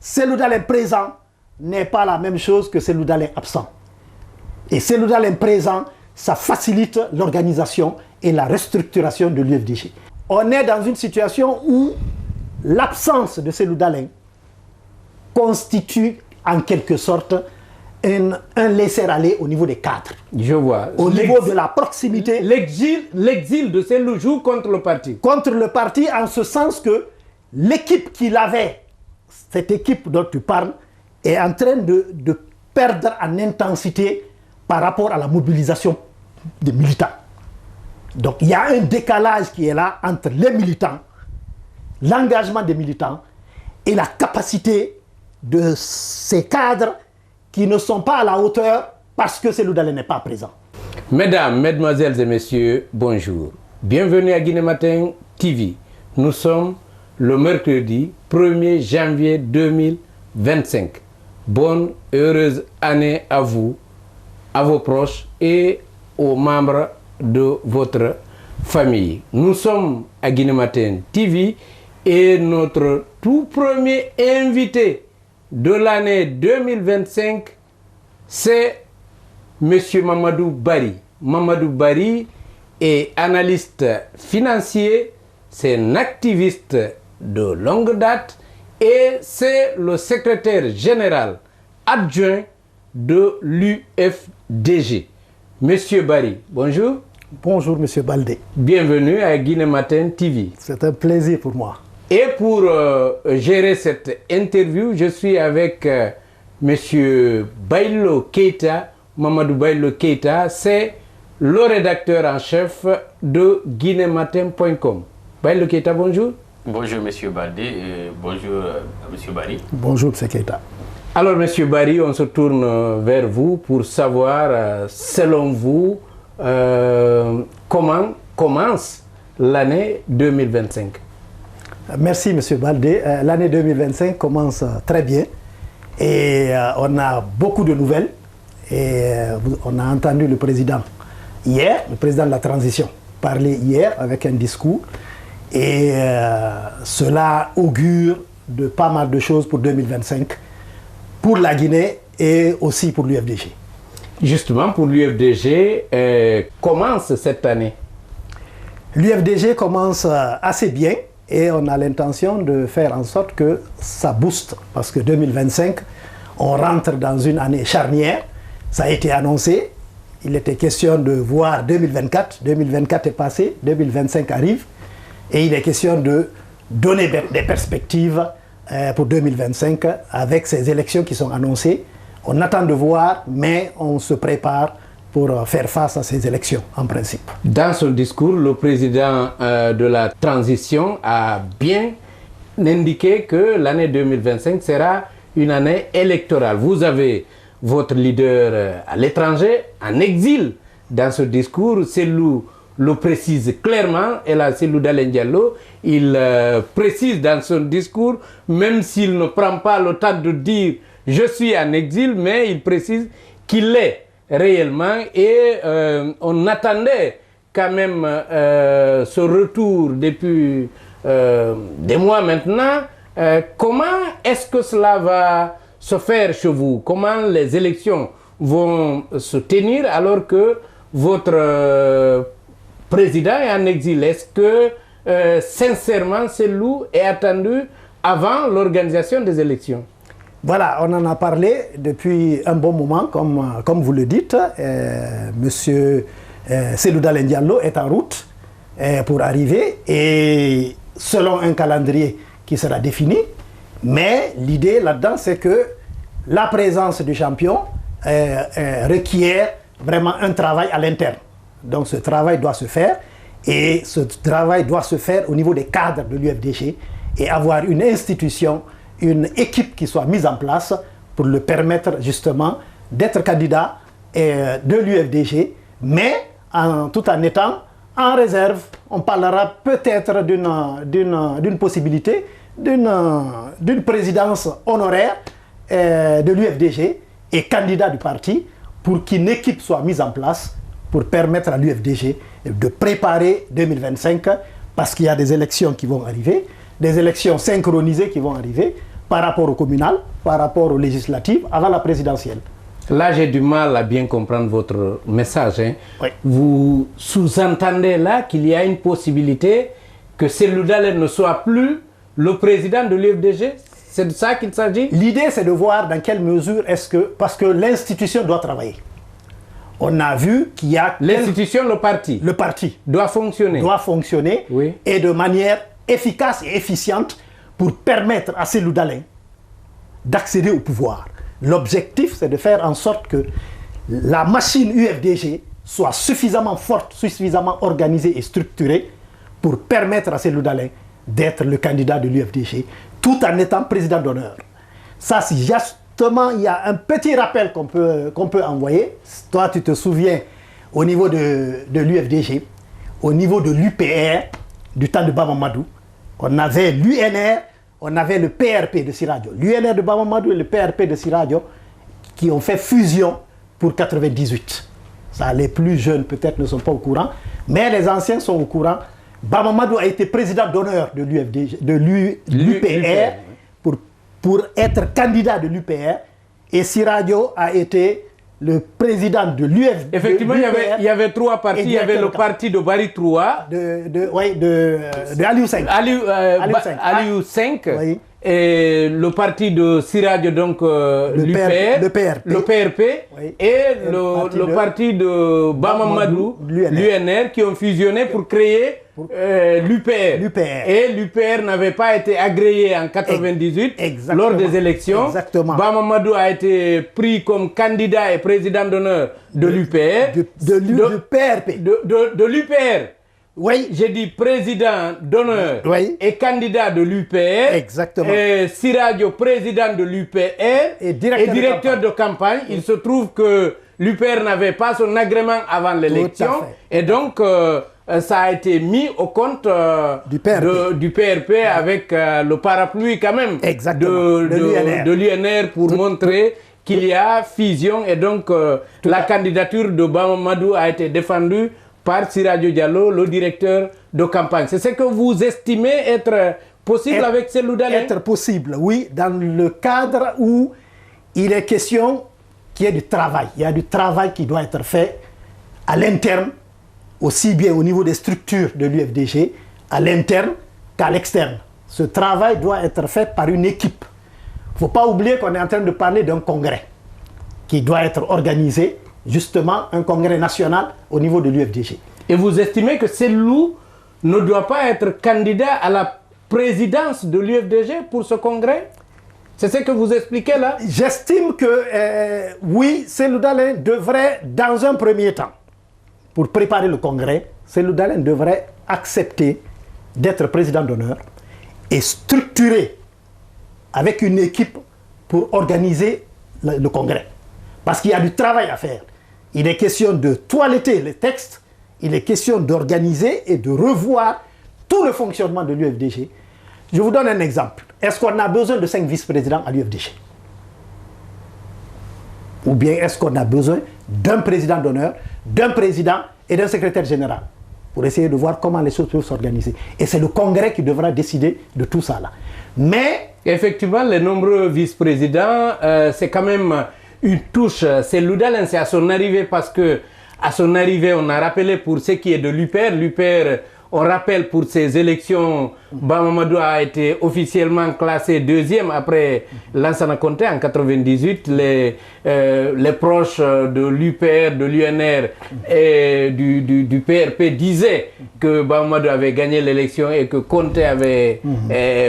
Cellou Dalein présent n'est pas la même chose que Cellou Dalein absent. Et Cellou Dalein présent, ça facilite l'organisation et la restructuration de l'UFDG. On est dans une situation où l'absence de Cellou Dalein constitue en quelque sorte un laisser-aller au niveau des cadres. Je vois. Au niveau de la proximité. L'exil de Cellou joue contre le parti. Contre le parti en ce sens que l'équipe qu'il avait, cette équipe dont tu parles, est en train de perdre en intensité par rapport à la mobilisation des militants. Donc il y a un décalage qui est là entre les militants, l'engagement des militants et la capacité de ces cadres qui ne sont pas à la hauteur parce que Cellou Dalein n'est pas présent. Mesdames, Mesdemoiselles et Messieurs, bonjour. Bienvenue à Guinée Matin TV. Nous sommes le mercredi 1er janvier 2025. Bonne et heureuse année à vous, à vos proches et aux membres de votre famille. Nous sommes à Guinée Matin TV et notre tout premier invité de l'année 2025, c'est M. Mamadou Barry. Mamadou Barry est analyste financier, c'est un activiste de longue date et c'est le secrétaire général adjoint de l'UFDG. Monsieur Barry, bonjour. Bonjour Monsieur Baldé. Bienvenue à Guinée Matin TV. C'est un plaisir pour moi. Et pour gérer cette interview, je suis avec Monsieur Bailo Keita. Mamadou Bailo Keita, c'est le rédacteur en chef de guinématin.com. Bailo Keita, bonjour. Bonjour Monsieur Baldé et bonjour Monsieur Barry. Bonjour Monsieur Keita. Alors Monsieur Barry, on se tourne vers vous pour savoir, selon vous, comment commence l'année 2025. Merci Monsieur Baldé. L'année 2025 commence très bien et on a beaucoup de nouvelles. Et on a entendu le président hier, le président de la transition, parler hier avec un discours. Et cela augure de pas mal de choses pour 2025, pour la Guinée et aussi pour l'UFDG. Justement, pour l'UFDG, commence cette année? L'UFDG commence assez bien et on a l'intention de faire en sorte que ça booste. Parce que 2025, on rentre dans une année charnière. Ça a été annoncé. Il était question de voir 2024. 2024 est passé, 2025 arrive. Et il est question de donner des perspectives pour 2025 avec ces élections qui sont annoncées. On attend de voir, mais on se prépare pour faire face à ces élections, en principe. Dans son discours, le président de la transition a bien indiqué que l'année 2025 sera une année électorale. Vous avez votre leader à l'étranger, en exil. Dans ce discours, Cellou le précise clairement, et là Cellou Dalein Diallo, il précise dans son discours, même s'il ne prend pas le temps de dire « je suis en exil », mais il précise qu'il l'est réellement et on attendait quand même ce retour depuis des mois maintenant. Comment est-ce que cela va se faire chez vous? Comment les élections vont se tenir alors que votre président est en exil? Est-ce que sincèrement Cellou est attendu avant l'organisation des élections? Voilà, on en a parlé depuis un bon moment, comme vous le dites. Monsieur Cellou Dalein Diallo est en route pour arriver et selon un calendrier qui sera défini. Mais l'idée là-dedans, c'est que la présence du champion requiert vraiment un travail à l'interne. Donc ce travail doit se faire et ce travail doit se faire au niveau des cadres de l'UFDG et avoir une institution, une équipe qui soit mise en place pour le permettre justement d'être candidat de l'UFDG, mais tout en étant en réserve. On parlera peut-être d'une possibilité d'une présidence honoraire de l'UFDG et candidat du parti pour qu'une équipe soit mise en place pour permettre à l'UFDG de préparer 2025 parce qu'il y a des élections qui vont arriver, des élections synchronisées qui vont arriver. par rapport au communal, par rapport aux législatives, avant la présidentielle. Là, j'ai du mal à bien comprendre votre message. Hein. Oui. Vous sous-entendez là qu'il y a une possibilité que Cellou Dalein ne soit plus le président de l'UFDG? C'est de ça qu'il s'agit? L'idée, c'est de voir dans quelle mesure est-ce que... Parce que l'institution doit travailler. On a vu qu'il y a... L'institution, le parti. Le parti. Doit fonctionner. Doit fonctionner. Oui. Et de manière efficace et efficiente pour permettre à Cellou Dalein d'accéder au pouvoir. L'objectif, c'est de faire en sorte que la machine UFDG soit suffisamment forte, suffisamment organisée et structurée pour permettre à Cellou Dalein d'être le candidat de l'UFDG, tout en étant président d'honneur. Ça, c'est justement, il y a un petit rappel qu'on peut envoyer. Toi, tu te souviens, au niveau de l'UFDG, au niveau de l'UPR, du temps de Bamamadou, on avait l'UNR, on avait le PRP de Siradio. L'UNR de Bamamadou et le PRP de Siradio qui ont fait fusion pour 98. Ça, les plus jeunes peut-être ne sont pas au courant, mais les anciens sont au courant. Bamamadou a été président d'honneur de l'UPR pour être candidat de l'UPR, et Siradio a été le président de l'UFDG. Effectivement, il y avait trois partis. Il y avait le parti de Barry Troua, de Aliou 5. Aliou 5. Oui. Et le parti de Siradio, donc l'UPR, le PRP, oui. Et le parti de Bamamadou, l'UNR, qui ont fusionné pour créer l'UPR. Et l'UPR n'avait pas été agréé en 98 lors des élections. Exactement. Bamamadou a été pris comme candidat et président d'honneur de l'UPR. De PRP. De l'UPR. Oui. J'ai dit président d'honneur oui. et candidat de l'UPR. Exactement. Et Siradio, président de l'UPR et directeur de campagne. Il se trouve que l'UPR n'avait pas son agrément avant l'élection. Et donc, ça a été mis au compte du PRP avec le parapluie quand même de l'UNR pour montrer qu'il y a fusion. Et donc, la candidature de Bamamadou a été défendue par Siradio Diallo, le directeur de campagne. C'est ce que vous estimez être possible avec Cellou Dalein? Être possible, oui, dans le cadre où il est question qu'il y ait du travail. Il y a du travail qui doit être fait à l'interne, aussi bien au niveau des structures de l'UFDG, à l'interne qu'à l'externe. Ce travail doit être fait par une équipe. Il ne faut pas oublier qu'on est en train de parler d'un congrès qui doit être organisé, justement un congrès national au niveau de l'UFDG. Et vous estimez que Cellou ne doit pas être candidat à la présidence de l'UFDG pour ce congrès? C'est ce que vous expliquez là? J'estime que oui, Cellou Dalein devrait, dans un premier temps, pour préparer le congrès, Cellou Dalein devrait accepter d'être président d'honneur et structurer avec une équipe pour organiser le congrès. Parce qu'il y a du travail à faire. Il est question de toiletter les textes, il est question d'organiser et de revoir tout le fonctionnement de l'UFDG. Je vous donne un exemple. Est-ce qu'on a besoin de 5 vice-présidents à l'UFDG? Ou bien est-ce qu'on a besoin d'un président d'honneur, d'un président et d'un secrétaire général pour essayer de voir comment les choses peuvent s'organiser? Et c'est le congrès qui devra décider de tout ça là. Mais effectivement, les nombreux vice-présidents, c'est quand même une touche. Cellou Dalein, c'est à son arrivée, parce que à son arrivée, on a rappelé pour ce qui est de l'UPR. L'UPR, on rappelle pour ces élections, Bamamadou a été officiellement classé deuxième après Lansana Conté en 98. Les proches de l'UPR, de l'UNR et du PRP disaient que Bamamadou avait gagné l'élection et que Conté avait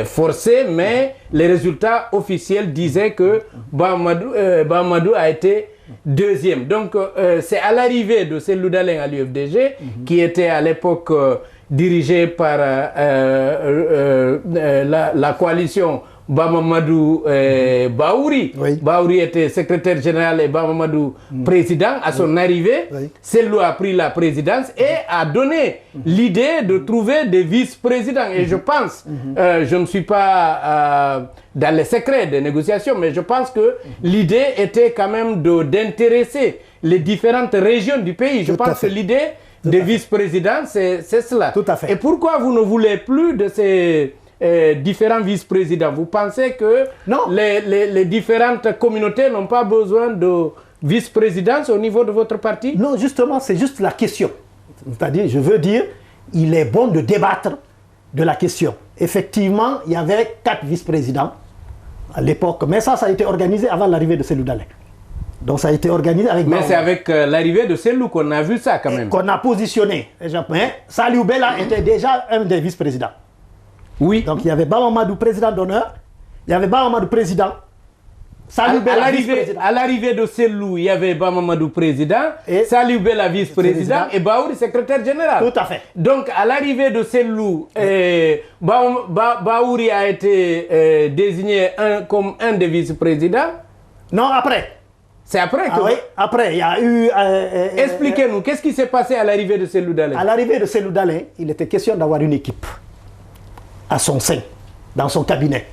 forcé, mais les résultats officiels disaient que Bamamadou a été deuxième. Donc, c'est à l'arrivée de Cellou Dalein à l'UFDG, qui était à l'époque dirigé par la coalition Bamamadou Baouri. Oui. Baouri était secrétaire général et Bamamadou président. À son arrivée, Cellou a pris la présidence et a donné l'idée de trouver des vice-présidents. Et je pense, je ne suis pas dans les secrets des négociations, mais je pense que l'idée était quand même d'intéresser les différentes régions du pays. Je pense que l'idée des vice-présidents, c'est cela. Tout à fait. Et pourquoi vous ne voulez plus de ces différents vice-présidents. Vous pensez que les différentes communautés n'ont pas besoin de vice-présidence au niveau de votre parti? Non, justement, c'est juste la question. C'est-à-dire, je veux dire, il est bon de débattre de la question. Effectivement, il y avait 4 vice-présidents à l'époque, mais ça a été organisé avant l'arrivée de Cellou Dalein. Donc ça a été organisé avec... Mais c'est avec l'arrivée de Cellou qu'on a vu ça quand même. Qu'on a positionné. Mais Saliou Bella était déjà un des vice-présidents. Oui. Donc il y avait Bamamadou président d'honneur, il y avait Bamamadou président. Saliou Bella vice-président. À l'arrivée de Cellou, il y avait Bamamadou président, Saliou Bella vice-président et Baouri secrétaire général. Tout à fait. Donc à l'arrivée de Cellou, Baouri a été désigné comme un des vice-présidents. Non, après. C'est après que... oui, après, il y a eu... Expliquez-nous, qu'est-ce qui s'est passé à l'arrivée de Cellou Dalein? À l'arrivée de Cellou Dalein, il était question d'avoir une équipe à son sein, dans son cabinet.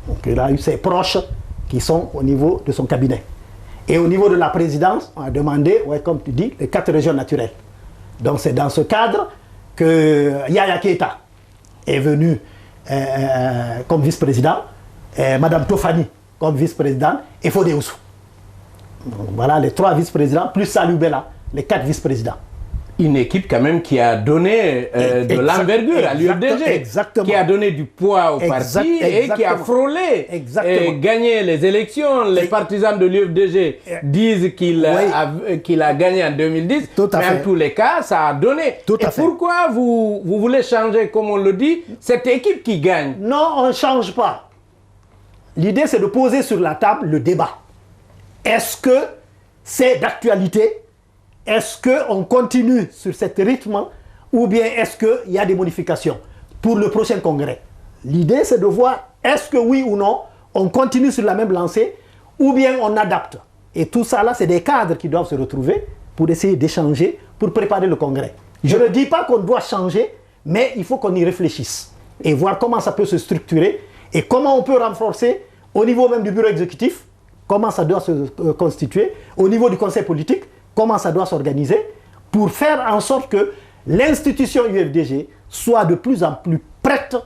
Donc il a eu ses proches qui sont au niveau de son cabinet. Et au niveau de la présidence, on a demandé, comme tu dis, les 4 régions naturelles. Donc c'est dans ce cadre que Yaya Keita est venu comme vice-président, Madame Tofani comme vice-présidente et Fodé Oussou. Voilà les 3 vice-présidents, plus Saliou Bella, les 4 vice-présidents. Une équipe quand même qui a donné de l'envergure à l'UFDG, qui a donné du poids au parti et qui a frôlé et gagné les élections. Les partisans de l'UFDG disent qu'il a gagné en 2010, mais en tous les cas, ça a donné. Et pourquoi vous voulez changer, comme on le dit, cette équipe qui gagne? Non, on ne change pas. L'idée, c'est de poser sur la table le débat. Est-ce que c'est d'actualité? Est-ce qu'on continue sur cet rythme ou bien est-ce qu'il y a des modifications pour le prochain congrès? L'idée, c'est de voir est-ce que oui ou non, on continue sur la même lancée ou bien on adapte. Et tout ça, là, c'est des cadres qui doivent se retrouver pour essayer d'échanger, pour préparer le congrès. Je ne dis pas qu'on doit changer, mais il faut qu'on y réfléchisse et voir comment ça peut se structurer et comment on peut renforcer au niveau même du bureau exécutif, comment ça doit se constituer, au niveau du conseil politique, comment ça doit s'organiser, pour faire en sorte que l'institution UFDG soit de plus en plus prête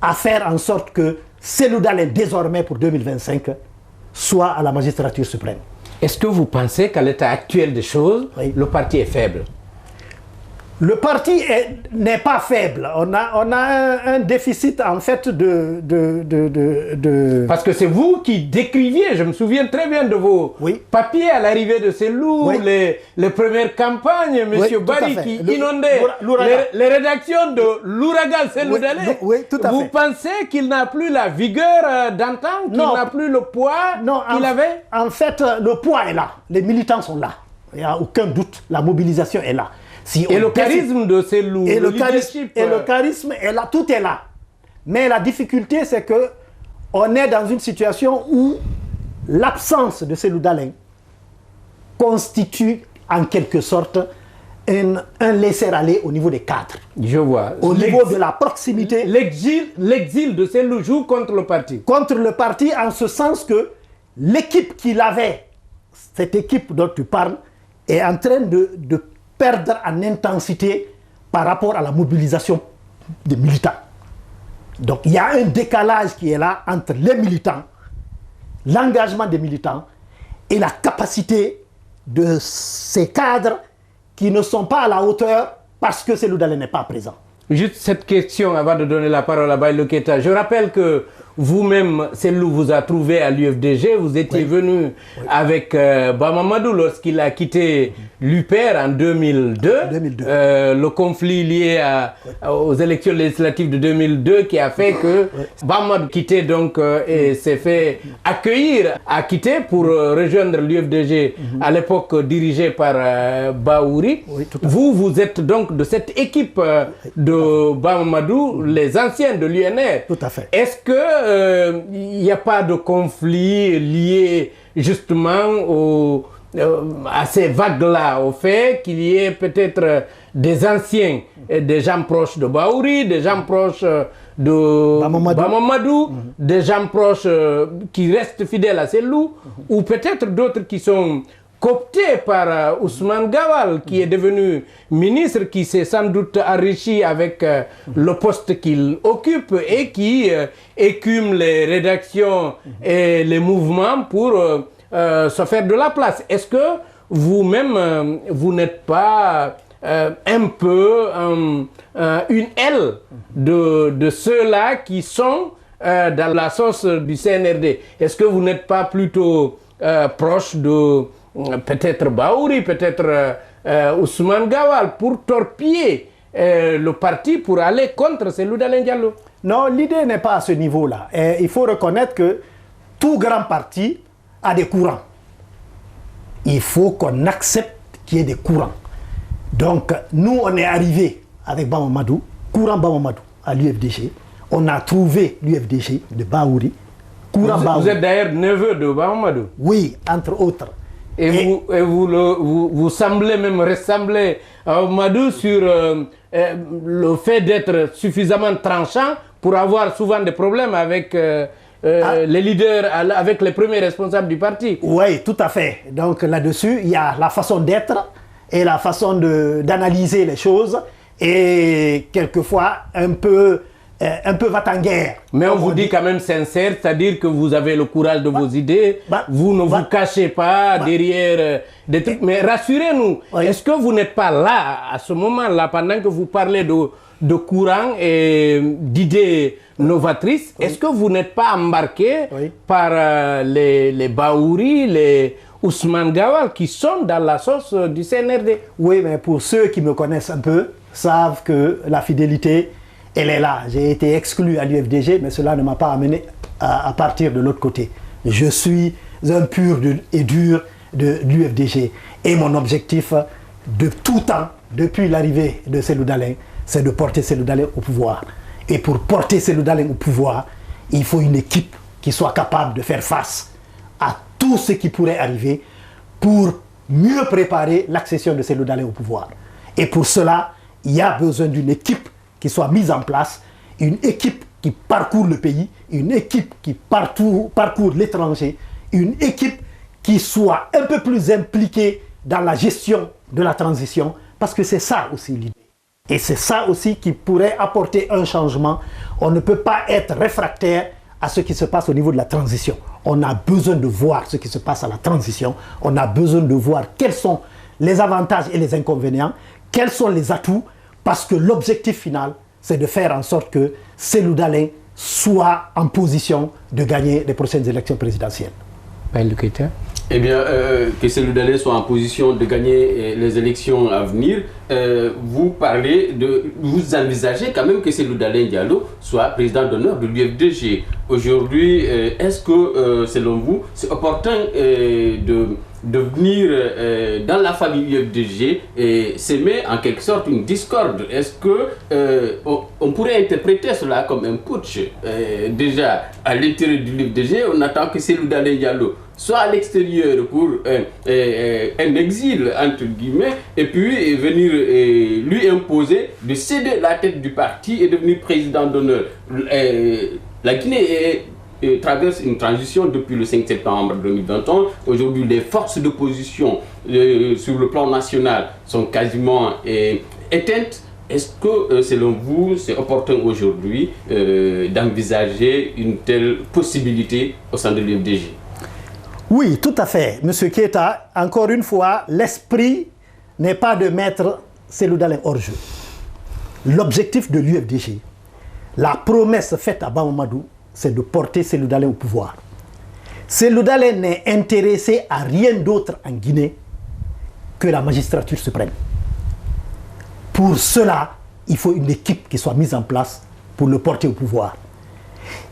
à faire en sorte que Cellou Dalein, désormais pour 2025, soit à la magistrature suprême. Est-ce que vous pensez qu'à l'état actuel des choses, le parti est faible? Le parti n'est pas faible. On a un déficit en fait de... Parce que c'est vous qui décriviez, je me souviens très bien de vos papiers à l'arrivée de Cellou, les premières campagnes, M. Barry qui inondait les rédactions de l'ouragan Cellou Dalein. Vous pensez qu'il n'a plus la vigueur d'antan, qu'il n'a plus le poids qu'il avait? En fait, le poids est là. Les militants sont là. Il n'y a aucun doute. La mobilisation est là. Si et le charisme de Cellou, et le charisme est là, tout est là. Mais la difficulté, c'est que on est dans une situation où l'absence de Cellou Dalein constitue en quelque sorte un laisser-aller au niveau des cadres. Je vois. Au niveau de la proximité. L'exil de Cellou joue contre le parti. Contre le parti en ce sens que l'équipe qu'il avait, cette équipe dont tu parles, est en train de perdre en intensité par rapport à la mobilisation des militants. Donc il y a un décalage qui est là entre les militants, l'engagement des militants et la capacité de ces cadres qui ne sont pas à la hauteur parce que Cellou Dalein n'est pas présent. Juste cette question avant de donner la parole à Baïlo Keita. Je rappelle que vous-même, Cellou vous a trouvé à l'UFDG. Vous étiez venu avec Bamamadou lorsqu'il a quitté l'UPR en 2002. Le conflit lié aux élections législatives de 2002 qui a fait que Bamamadou quittait donc et s'est fait accueillir, a quitté pour rejoindre l'UFDG à l'époque dirigée par Baouri. Vous êtes donc de cette équipe de Bamamadou, les anciens de l'UNR. Tout à fait. Est-ce que il n'y a pas de conflit lié justement à ces vagues-là, au fait qu'il y ait peut-être des anciens, des gens proches de Baouri, des gens proches de Bamamadou, des gens proches qui restent fidèles à Cellou, ou peut-être d'autres qui sont coopté par Ousmane Gawal, qui est devenu ministre, qui s'est sans doute enrichi avec le poste qu'il occupe et qui écume les rédactions et les mouvements pour se faire de la place. Est-ce que vous-même, vous n'êtes pas un peu une aile de ceux-là qui sont dans la sauce du CNRD? Est-ce que vous n'êtes pas plutôt proche de peut-être Bahouri, peut-être Ousmane Gawal, pour torpiller le parti pour aller contre Cellou Dalein Diallo? Non, l'idée n'est pas à ce niveau-là. Il faut reconnaître que tout grand parti a des courants. Il faut qu'on accepte qu'il y ait des courants. Donc, nous, on est arrivé avec Bamamadou, courant Bamamadou, à l'UFDG. On a trouvé l'UFDG de Bahouri. Vous êtes d'ailleurs neveu de Bamamadou? Oui, entre autres. Et vous semblez même ressembler à Bamamadou sur le fait d'être suffisamment tranchant pour avoir souvent des problèmes avec les leaders, avec les premiers responsables du parti. Oui, tout à fait. Donc là-dessus, il y a la façon d'être et la façon d'analyser les choses et quelquefois un peu va-t-en-guerre. Mais on vous dit quand même sincère, c'est-à-dire que vous avez le courage de vos idées, vous ne vous cachez pas derrière des trucs. Mais rassurez-nous, est-ce que vous n'êtes pas là, à ce moment-là, pendant que vous parlez de courant et d'idées novatrices, est-ce que vous n'êtes pas embarqué par les Bahouri, les Ousmane Gawal, qui sont dans la sauce du CNRD? Oui, mais pour ceux qui me connaissent un peu, savent que la fidélité, elle est là. J'ai été exclu à l'UFDG, mais cela ne m'a pas amené à partir de l'autre côté. Je suis un pur et dur de l'UFDG. Et mon objectif de tout temps, depuis l'arrivée de Cellou Dalein, c'est de porter Cellou Dalein au pouvoir. Et pour porter Cellou Dalein au pouvoir, il faut une équipe qui soit capable de faire face à tout ce qui pourrait arriver pour mieux préparer l'accession de Cellou Dalein au pouvoir. Et pour cela, il y a besoin d'une équipe qui soit mise en place, une équipe qui parcourt le pays, une équipe qui parcourt l'étranger, une équipe qui soit un peu plus impliquée dans la gestion de la transition, parce que c'est ça aussi l'idée. Et c'est ça aussi qui pourrait apporter un changement. On ne peut pas être réfractaire à ce qui se passe au niveau de la transition. On a besoin de voir ce qui se passe à la transition. On a besoin de voir quels sont les avantages et les inconvénients, quels sont les atouts, parce que l'objectif final, c'est de faire en sorte que Cellou Dalein soit en position de gagner les prochaines élections présidentielles. Eh bien, que Cellou Dalein soit en position de gagner les élections à venir, vous envisagez quand même que Cellou Dalein Diallo soit président d'honneur de l'UFDG. Aujourd'hui, est-ce que, selon vous, c'est opportun de venir dans la famille UFDG et s'aimer en quelque sorte une discorde? Est-ce que on pourrait interpréter cela comme un putsch? Déjà, à l'intérieur de l'UFDG, on attend que Cellou Dalein Diallo soit à l'extérieur pour un exil, entre guillemets, et puis venir lui imposer de céder la tête du parti et devenir président d'honneur. La Guinée traverse une transition depuis le 5 septembre 2021. Aujourd'hui, les forces d'opposition sur le plan national sont quasiment éteintes. Est-ce que, selon vous, c'est opportun aujourd'hui d'envisager une telle possibilité au sein de l'UFDG? Oui, tout à fait. Monsieur Keita, encore une fois, l'esprit n'est pas de mettre Cellou Dalein hors jeu. L'objectif de l'UFDG, la promesse faite à Bamamadou, c'est de porter Cellou Dalein au pouvoir. Cellou Dalein n'est intéressé à rien d'autre en Guinée que la magistrature suprême. Pour cela, il faut une équipe qui soit mise en place pour le porter au pouvoir.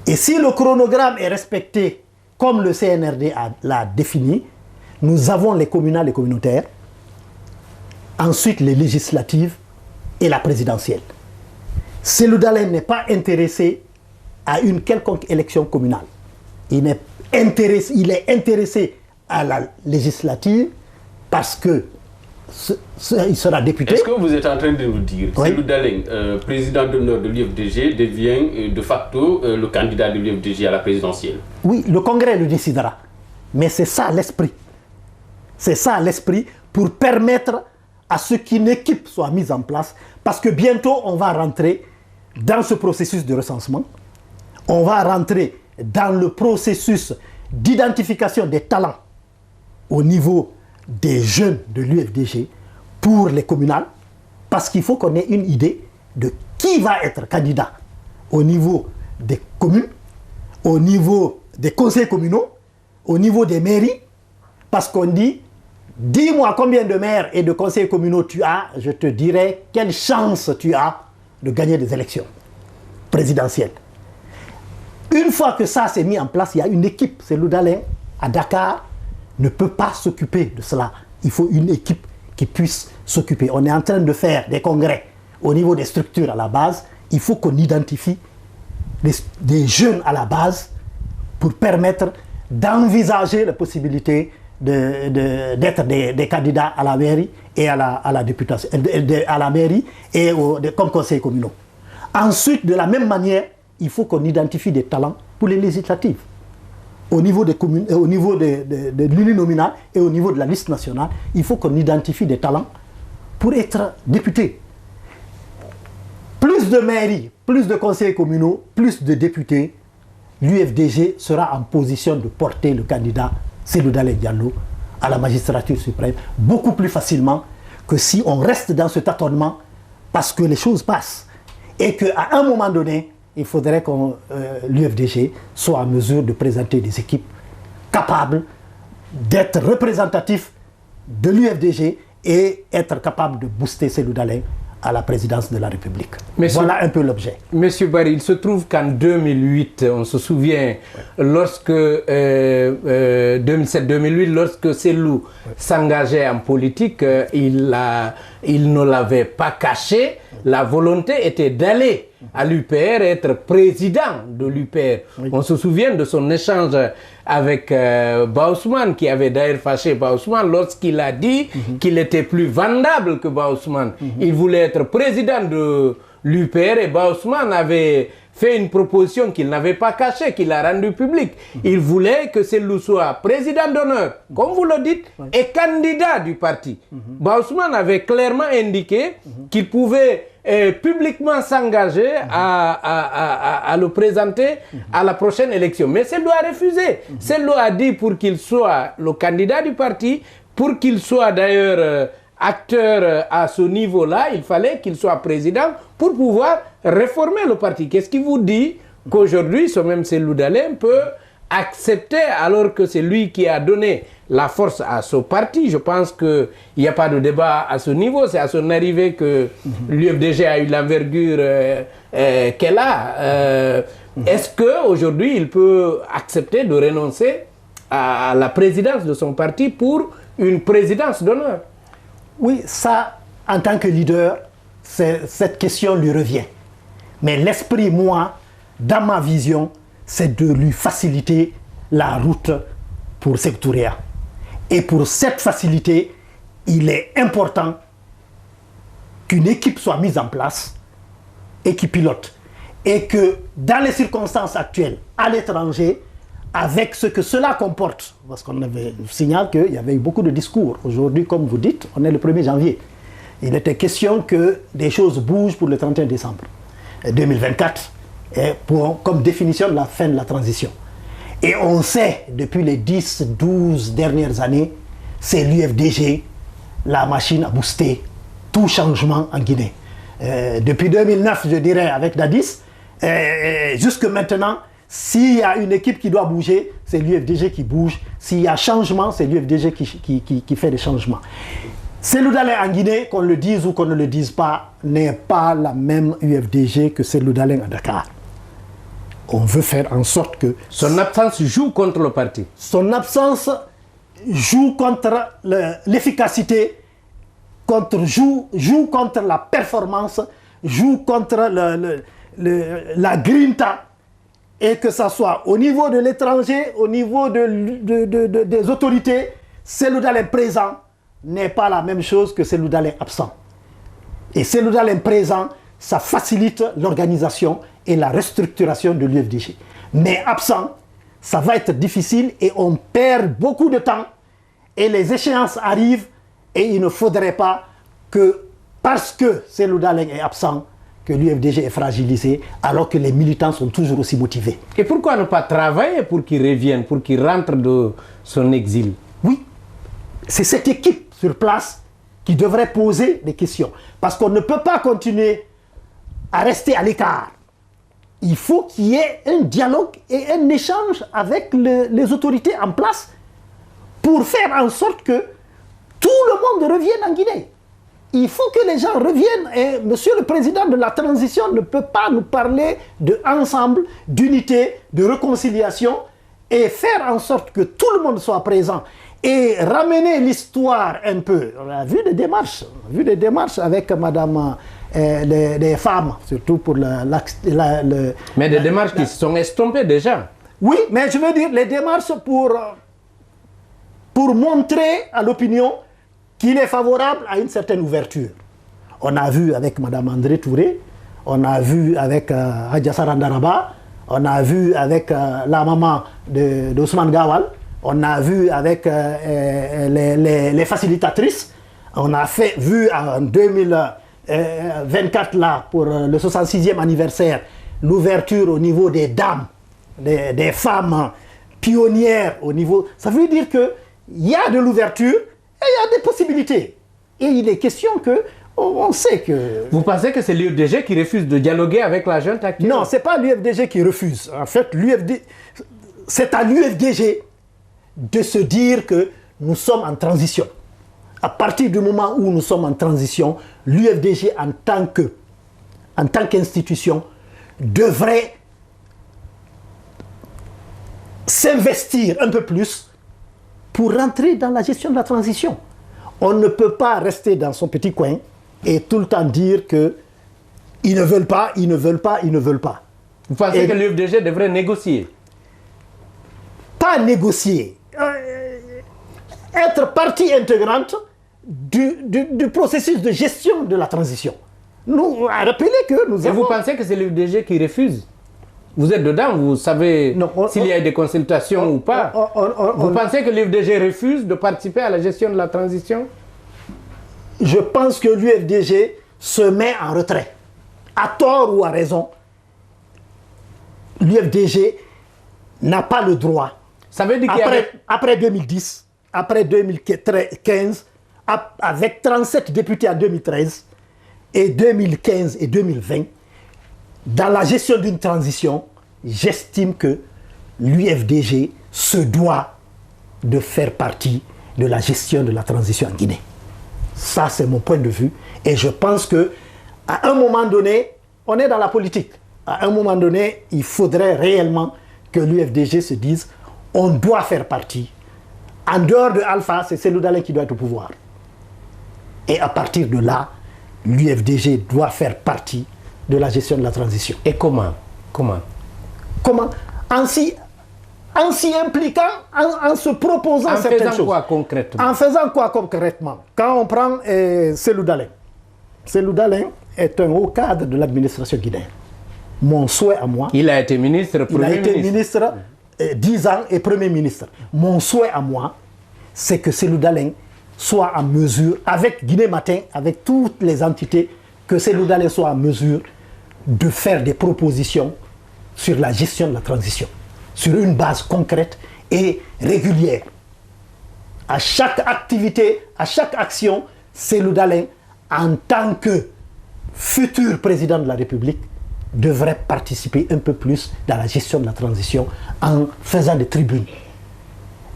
Et si le chronogramme est respecté comme le CNRD l'a défini, nous avons les communales et communautaires, ensuite les législatives et la présidentielle. Cellou Dalein n'est pas intéressé à une quelconque élection communale. Il est intéressé à la législative parce que il sera député. Est-ce que vous êtes en train de nous dire que Cellou Dalein, président d'honneur de l'UFDG, devient de facto le candidat de l'UFDG à la présidentielle? Oui, le Congrès le décidera. Mais c'est ça l'esprit. C'est ça l'esprit, pour permettre à ce qu'une équipe soit mise en place, parce que bientôt on va rentrer dans ce processus de recensement, on va rentrer dans le processus d'identification des talents au niveau des jeunes de l'UFDG pour les communales, parce qu'il faut qu'on ait une idée de qui va être candidat au niveau des communes, au niveau des conseils communaux, au niveau des mairies, parce qu'on dit, dis-moi combien de maires et de conseils communaux tu as, je te dirai quelle chance tu as de gagner des élections présidentielles. Une fois que ça s'est mis en place, il y a une équipe. Cellou Dalein, à Dakar, ne peut pas s'occuper de cela. Il faut une équipe qui puisse s'occuper. On est en train de faire des congrès au niveau des structures à la base. Il faut qu'on identifie des jeunes à la base pour permettre d'envisager la possibilité d'être des candidats à la mairie et à la députation, à la mairie et comme conseils communaux. Ensuite, de la même manière, il faut qu'on identifie des talents pour les législatives. Au niveau des communes, au niveau de l'uninominal et au niveau de la liste nationale, il faut qu'on identifie des talents pour être député. Plus de mairies, plus de conseils communaux, plus de députés, l'UFDG sera en position de porter le candidat Cellou Dalein Diallo à la magistrature suprême beaucoup plus facilement que si on reste dans ce tâtonnement parce que les choses passent et qu'à un moment donné, il faudrait que l'UFDG soit en mesure de présenter des équipes capables d'être représentatifs de l'UFDG et être capables de booster Cellou Dalein à la présidence de la République. Voilà un peu l'objet. Monsieur Barry, il se trouve qu'en 2008, on se souvient, lorsque 2007-2008, lorsque Cellou s'engageait en politique, il ne l'avait pas caché. La volonté était d'aller à l'UPR, être président de l'UPR. Oui. On se souvient de son échange avec Ba Ousmane, qui avait d'ailleurs fâché Ba Ousmane lorsqu'il a dit qu'il était plus vendable que Ba Ousmane. Il voulait être président de l'UPR et Ba Ousmane avait fait une proposition qu'il n'avait pas cachée, qu'il a rendue publique. Il voulait que Cellou soit président d'honneur, comme vous le dites, et candidat du parti. Ba Ousmane avait clairement indiqué qu'il pouvait publiquement s'engager à le présenter à la prochaine élection. Mais Cellou a refusé. Cellou a dit pour qu'il soit le candidat du parti, pour qu'il soit d'ailleurs acteur à ce niveau-là, il fallait qu'il soit président pour pouvoir réformer le parti. Qu'est-ce qui vous dit qu'aujourd'hui, ce même Cellou Dalein peut accepter, alors que c'est lui qui a donné la force à ce parti? Je pense qu'il n'y a pas de débat à ce niveau. C'est à son arrivée que l'UFDG a eu l'envergure qu'elle a. Est-ce qu'aujourd'hui, il peut accepter de renoncer à la présidence de son parti pour une présidence d'honneur? Oui, ça, en tant que leader, cette question lui revient. Mais l'esprit, moi, dans ma vision, c'est de lui faciliter la route pour Sékou Touré. Et pour cette facilité, il est important qu'une équipe soit mise en place et qui pilote. Et que dans les circonstances actuelles, à l'étranger, avec ce que cela comporte, parce qu'on avait signalé qu'il y avait eu beaucoup de discours. Aujourd'hui, comme vous dites, on est le 1er janvier. Il était question que des choses bougent pour le 31 décembre 2024, comme définition de la fin de la transition. Et on sait, depuis les 10-12 dernières années, c'est l'UFDG, la machine à booster tout changement en Guinée. Depuis 2009, je dirais, avec Dadis, jusque maintenant, s'il y a une équipe qui doit bouger, c'est l'UFDG qui bouge. S'il y a changement, c'est l'UFDG qui fait des changements. Cellou Dalein en Guinée, qu'on le dise ou qu'on ne le dise pas, n'est pas la même UFDG que Cellou Dalein à Dakar. On veut faire en sorte que... Son absence joue contre le parti. Son absence joue contre l'efficacité, joue contre la performance, joue contre la grinta. Et que ça soit au niveau de l'étranger, au niveau des autorités, Cellou Dalein présent n'est pas la même chose que Cellou Dalein absent. Et Cellou Dalein présent, ça facilite l'organisation et la restructuration de l'UFDG. Mais absent, ça va être difficile et on perd beaucoup de temps. et les échéances arrivent et il ne faudrait pas que, parce que Cellou Dalein est absent, que l'UFDG est fragilisé alors que les militants sont toujours aussi motivés. Et pourquoi ne pas travailler pour qu'il revienne, pour qu'il rentre de son exil? Oui, c'est cette équipe sur place qui devrait poser des questions. Parce qu'on ne peut pas continuer à rester à l'écart. Il faut qu'il y ait un dialogue et un échange avec les autorités en place pour faire en sorte que tout le monde revienne en Guinée. Il faut que les gens reviennent et Monsieur le Président de la transition ne peut pas nous parler d'ensemble, d'unité, de réconciliation et faire en sorte que tout le monde soit présent et ramener l'histoire un peu. On a vu des démarches avec Madame les femmes, surtout pour Mais des démarches qui se sont estompées déjà. Oui, mais je veux dire les démarches pour montrer à l'opinion qu'il est favorable à une certaine ouverture. On a vu avec Mme André Touré, on a vu avec Hadja Sarandaraba, on a vu avec la maman d'Ousmane Gawal, on a vu avec les facilitatrices, on a vu en 2024 là, pour le 66e anniversaire, l'ouverture au niveau des dames, des femmes pionnières au niveau... Ça veut dire qu'il y a de l'ouverture, et il y a des possibilités. Et il est question que, on sait que... Vous pensez que c'est l'UFDG qui refuse de dialoguer avec la junte actuelle? Non, ce n'est pas l'UFDG qui refuse. En fait, c'est à l'UFDG de se dire que nous sommes en transition. À partir du moment où nous sommes en transition, l'UFDG en tant qu'institution devrait s'investir un peu plus pour rentrer dans la gestion de la transition. On ne peut pas rester dans son petit coin et tout le temps dire qu'ils ne veulent pas, ils ne veulent pas, ils ne veulent pas. Vous pensez que l'UFDG devrait négocier? Pas négocier. Être partie intégrante du processus de gestion de la transition. Nous, rappelez que nous avons... Et vous pensez que c'est l'UFDG qui refuse? Vous êtes dedans, vous savez s'il y a des consultations ou pas. Vous pensez que l'UFDG refuse de participer à la gestion de la transition? Je pense que l'UFDG se met en retrait. À tort ou à raison, l'UFDG n'a pas le droit. Ça veut dire après 2010, après 2015, avec 37 députés en 2013, et 2015 et 2020, dans la gestion d'une transition, j'estime que l'UFDG se doit de faire partie de la gestion de la transition en Guinée. Ça, c'est mon point de vue. Et je pense qu'à un moment donné, on est dans la politique. À un moment donné, il faudrait réellement que l'UFDG se dise on doit faire partie. En dehors de Alpha, c'est Cellou Dalein qui doit être au pouvoir. Et à partir de là, l'UFDG doit faire partie de la gestion de la transition. Et comment? En s'y impliquant, en se proposant certaines choses. En faisant quoi concrètement? En faisant quoi concrètement? Quand on prend Cellou Dalein. Cellou Dalein est un haut cadre de l'administration guinéenne. Mon souhait à moi... Il a été ministre, Premier ministre. Il a été ministre 10 ans et Premier ministre. Mon souhait à moi, c'est que Cellou Dalein soit en mesure, avec Guinée Matin, avec toutes les entités, que Cellou Dalein soit en mesure de faire des propositions sur la gestion de la transition, sur une base concrète et régulière. À chaque activité, à chaque action, Cellou Dalein, en tant que futur président de la République, devrait participer un peu plus dans la gestion de la transition en faisant des tribunes.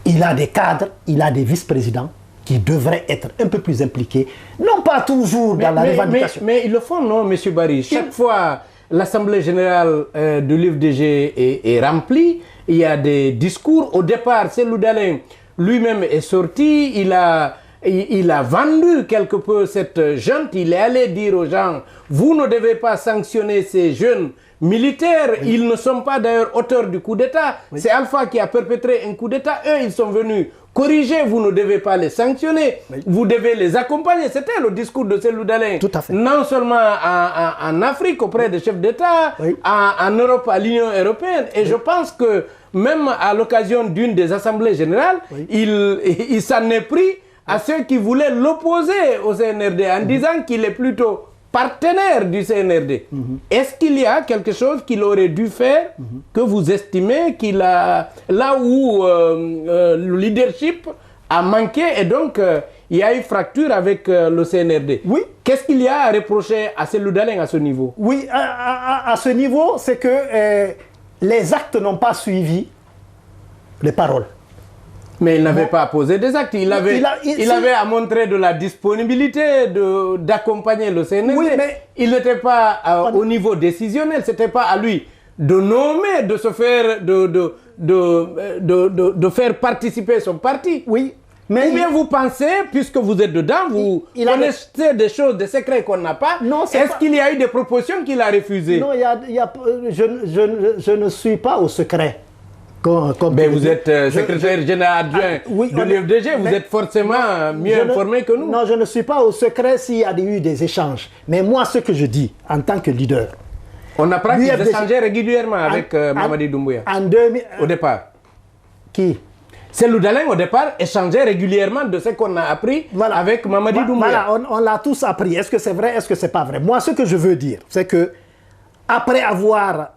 Il a des cadres, il a des vice-présidents qui devraient être un peu plus impliqués, non pas toujours dans la revendication. Mais ils le font, non, M. Barry? Chaque fois, l'Assemblée générale de l'UFDG est remplie, il y a des discours. Au départ, Cellou Dalein lui-même est sorti, il a vendu quelque peu cette junte, il est allé dire aux gens, vous ne devez pas sanctionner ces jeunes militaires, ils ne sont pas d'ailleurs auteurs du coup d'État, c'est Alpha qui a perpétré un coup d'État, eux ils sont venus corriger, vous ne devez pas les sanctionner, vous devez les accompagner. C'était le discours de Cellou Dalein. Tout à fait. Non seulement en Afrique, auprès des chefs d'État, en Europe, à l'Union européenne. Et je pense que même à l'occasion d'une des assemblées générales, il s'en est pris à ceux qui voulaient l'opposer au CNRD en disant qu'il est plutôt partenaire du CNRD. Est-ce qu'il y a quelque chose qu'il aurait dû faire que vous estimez qu'il a là où le leadership a manqué et donc il y a eu fracture avec le CNRD? Oui. Qu'est-ce qu'il y a à reprocher à Cellou Dalein à ce niveau? Oui, à ce niveau, c'est que les actes n'ont pas suivi les paroles. Mais il n'avait pas posé des actes. Il avait à montrer de la disponibilité d'accompagner le CNRD. Oui, mais il n'était pas au niveau décisionnel. Ce n'était pas à lui de nommer, de se faire, de faire participer son parti. Oui. Mais bien vous pensez, puisque vous êtes dedans, vous connaissez des choses, des secrets qu'on n'a pas. Est-ce qu'il y a eu des propositions qu'il a refusées? Non, je ne suis pas au secret. Mais vous êtes secrétaire général adjoint de l'UFDG, vous êtes forcément mieux informé que nous. Non, je ne suis pas au secret s'il y a eu des échanges. Mais moi, ce que je dis en tant que leader... On a pratiquement échangé régulièrement avec Mamadi Doumbouya au départ. Qui? Cellou Dalein, au départ, échangeait régulièrement de ce qu'on a appris avec Mamadi Doumbouya. Voilà, on l'a tous appris. Est-ce que c'est vrai, est-ce que c'est pas vrai? Moi, ce que je veux dire, c'est que après avoir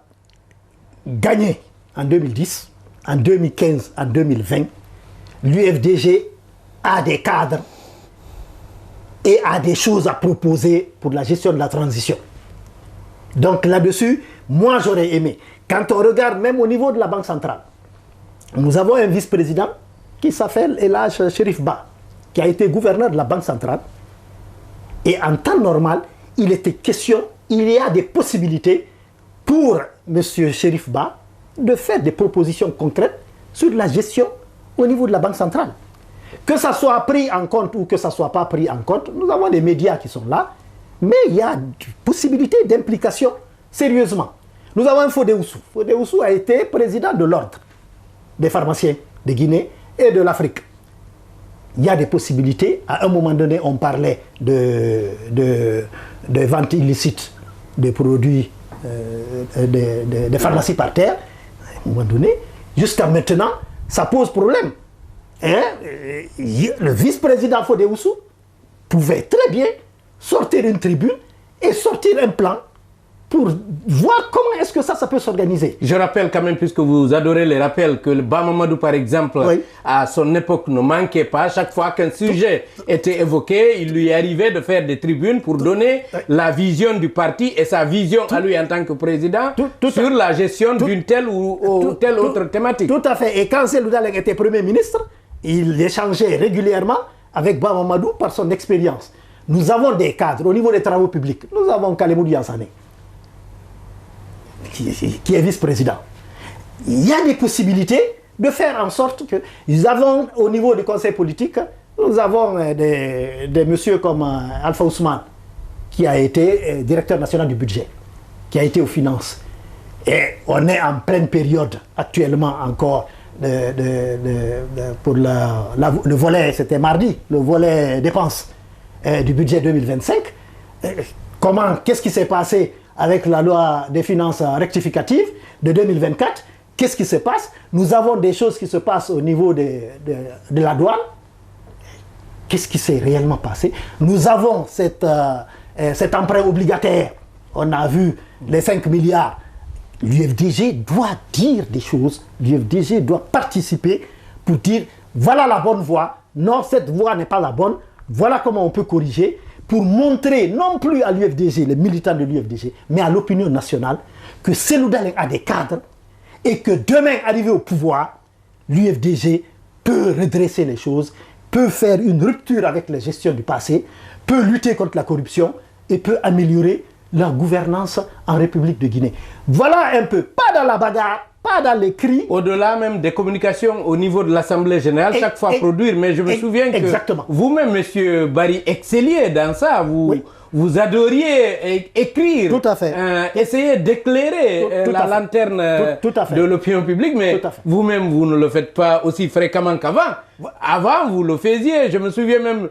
gagné en 2010, en 2015, en 2020, l'UFDG a des cadres et a des choses à proposer pour la gestion de la transition. Donc là-dessus, moi j'aurais aimé. Quand on regarde même au niveau de la Banque centrale, nous avons un vice-président qui s'appelle Elhadj Cherif Ba, qui a été gouverneur de la Banque centrale. Et en temps normal, il était question, il y a des possibilités pour M. Cherif Ba de faire des propositions concrètes sur la gestion au niveau de la Banque centrale. Que ça soit pris en compte ou que ça ne soit pas pris en compte, nous avons des médias qui sont là, mais il y a des possibilités d'implication, sérieusement. Nous avons Fodé Oussou. Fodé Oussou a été président de l'ordre des pharmaciens de Guinée et de l'Afrique. Il y a des possibilités. À un moment donné, on parlait de vente illicite des produits des pharmacies par terre. À un moment donné, jusqu'à maintenant, ça pose problème. Le vice-président Fodé Oussou pouvait très bien sortir une tribune et sortir un plan pour voir comment est-ce que ça peut s'organiser. Je rappelle quand même, puisque vous adorez les rappels, que le Bamamadou, par exemple, à son époque, ne manquait pas. Chaque fois qu'un sujet était évoqué, il lui arrivait de faire des tribunes pour donner la vision du parti et sa vision à lui en tant que président sur la gestion d'une telle ou telle autre thématique. Tout à fait. Et quand Cellou Dalein était Premier ministre, il échangeait régulièrement avec Bamamadou par son expérience. Nous avons des cadres au niveau des travaux publics. Nous avons Kalemou Diansane, qui est vice-président. Il y a des possibilités de faire en sorte que nous avons au niveau du conseil politique, nous avons des messieurs comme Alpha Ousmane, qui a été directeur national du budget, qui a été aux finances. Et on est en pleine période actuellement encore pour le volet, c'était mardi, le volet dépenses du budget 2025. Qu'est-ce qui s'est passé avec la loi des finances rectificatives de 2024? Qu'est-ce qui se passe? Nous avons des choses qui se passent au niveau de la douane. Qu'est-ce qui s'est réellement passé? Nous avons cet emprunt obligataire. On a vu les 5 milliards. L'UFDG doit dire des choses. L'UFDG doit participer pour dire voilà la bonne voie. Non, cette voie n'est pas la bonne. Voilà comment on peut corriger, pour montrer non plus à l'UFDG, les militants de l'UFDG, mais à l'opinion nationale, que Cellou Dalein a des cadres et que demain, arrivé au pouvoir, l'UFDG peut redresser les choses, peut faire une rupture avec la gestion du passé, peut lutter contre la corruption et peut améliorer la gouvernance en République de Guinée. Voilà un peu, pas dans la bagarre, pas dans les cris. Au-delà même des communications au niveau de l'Assemblée générale, chaque fois produire, mais je me souviens que vous-même, monsieur Barry, excelliez dans ça. vous adoriez écrire, tout à fait. Essayer d'éclairer la lanterne de l'opinion publique, mais vous-même, vous ne le faites pas aussi fréquemment qu'avant. Avant, vous le faisiez. Je me souviens même,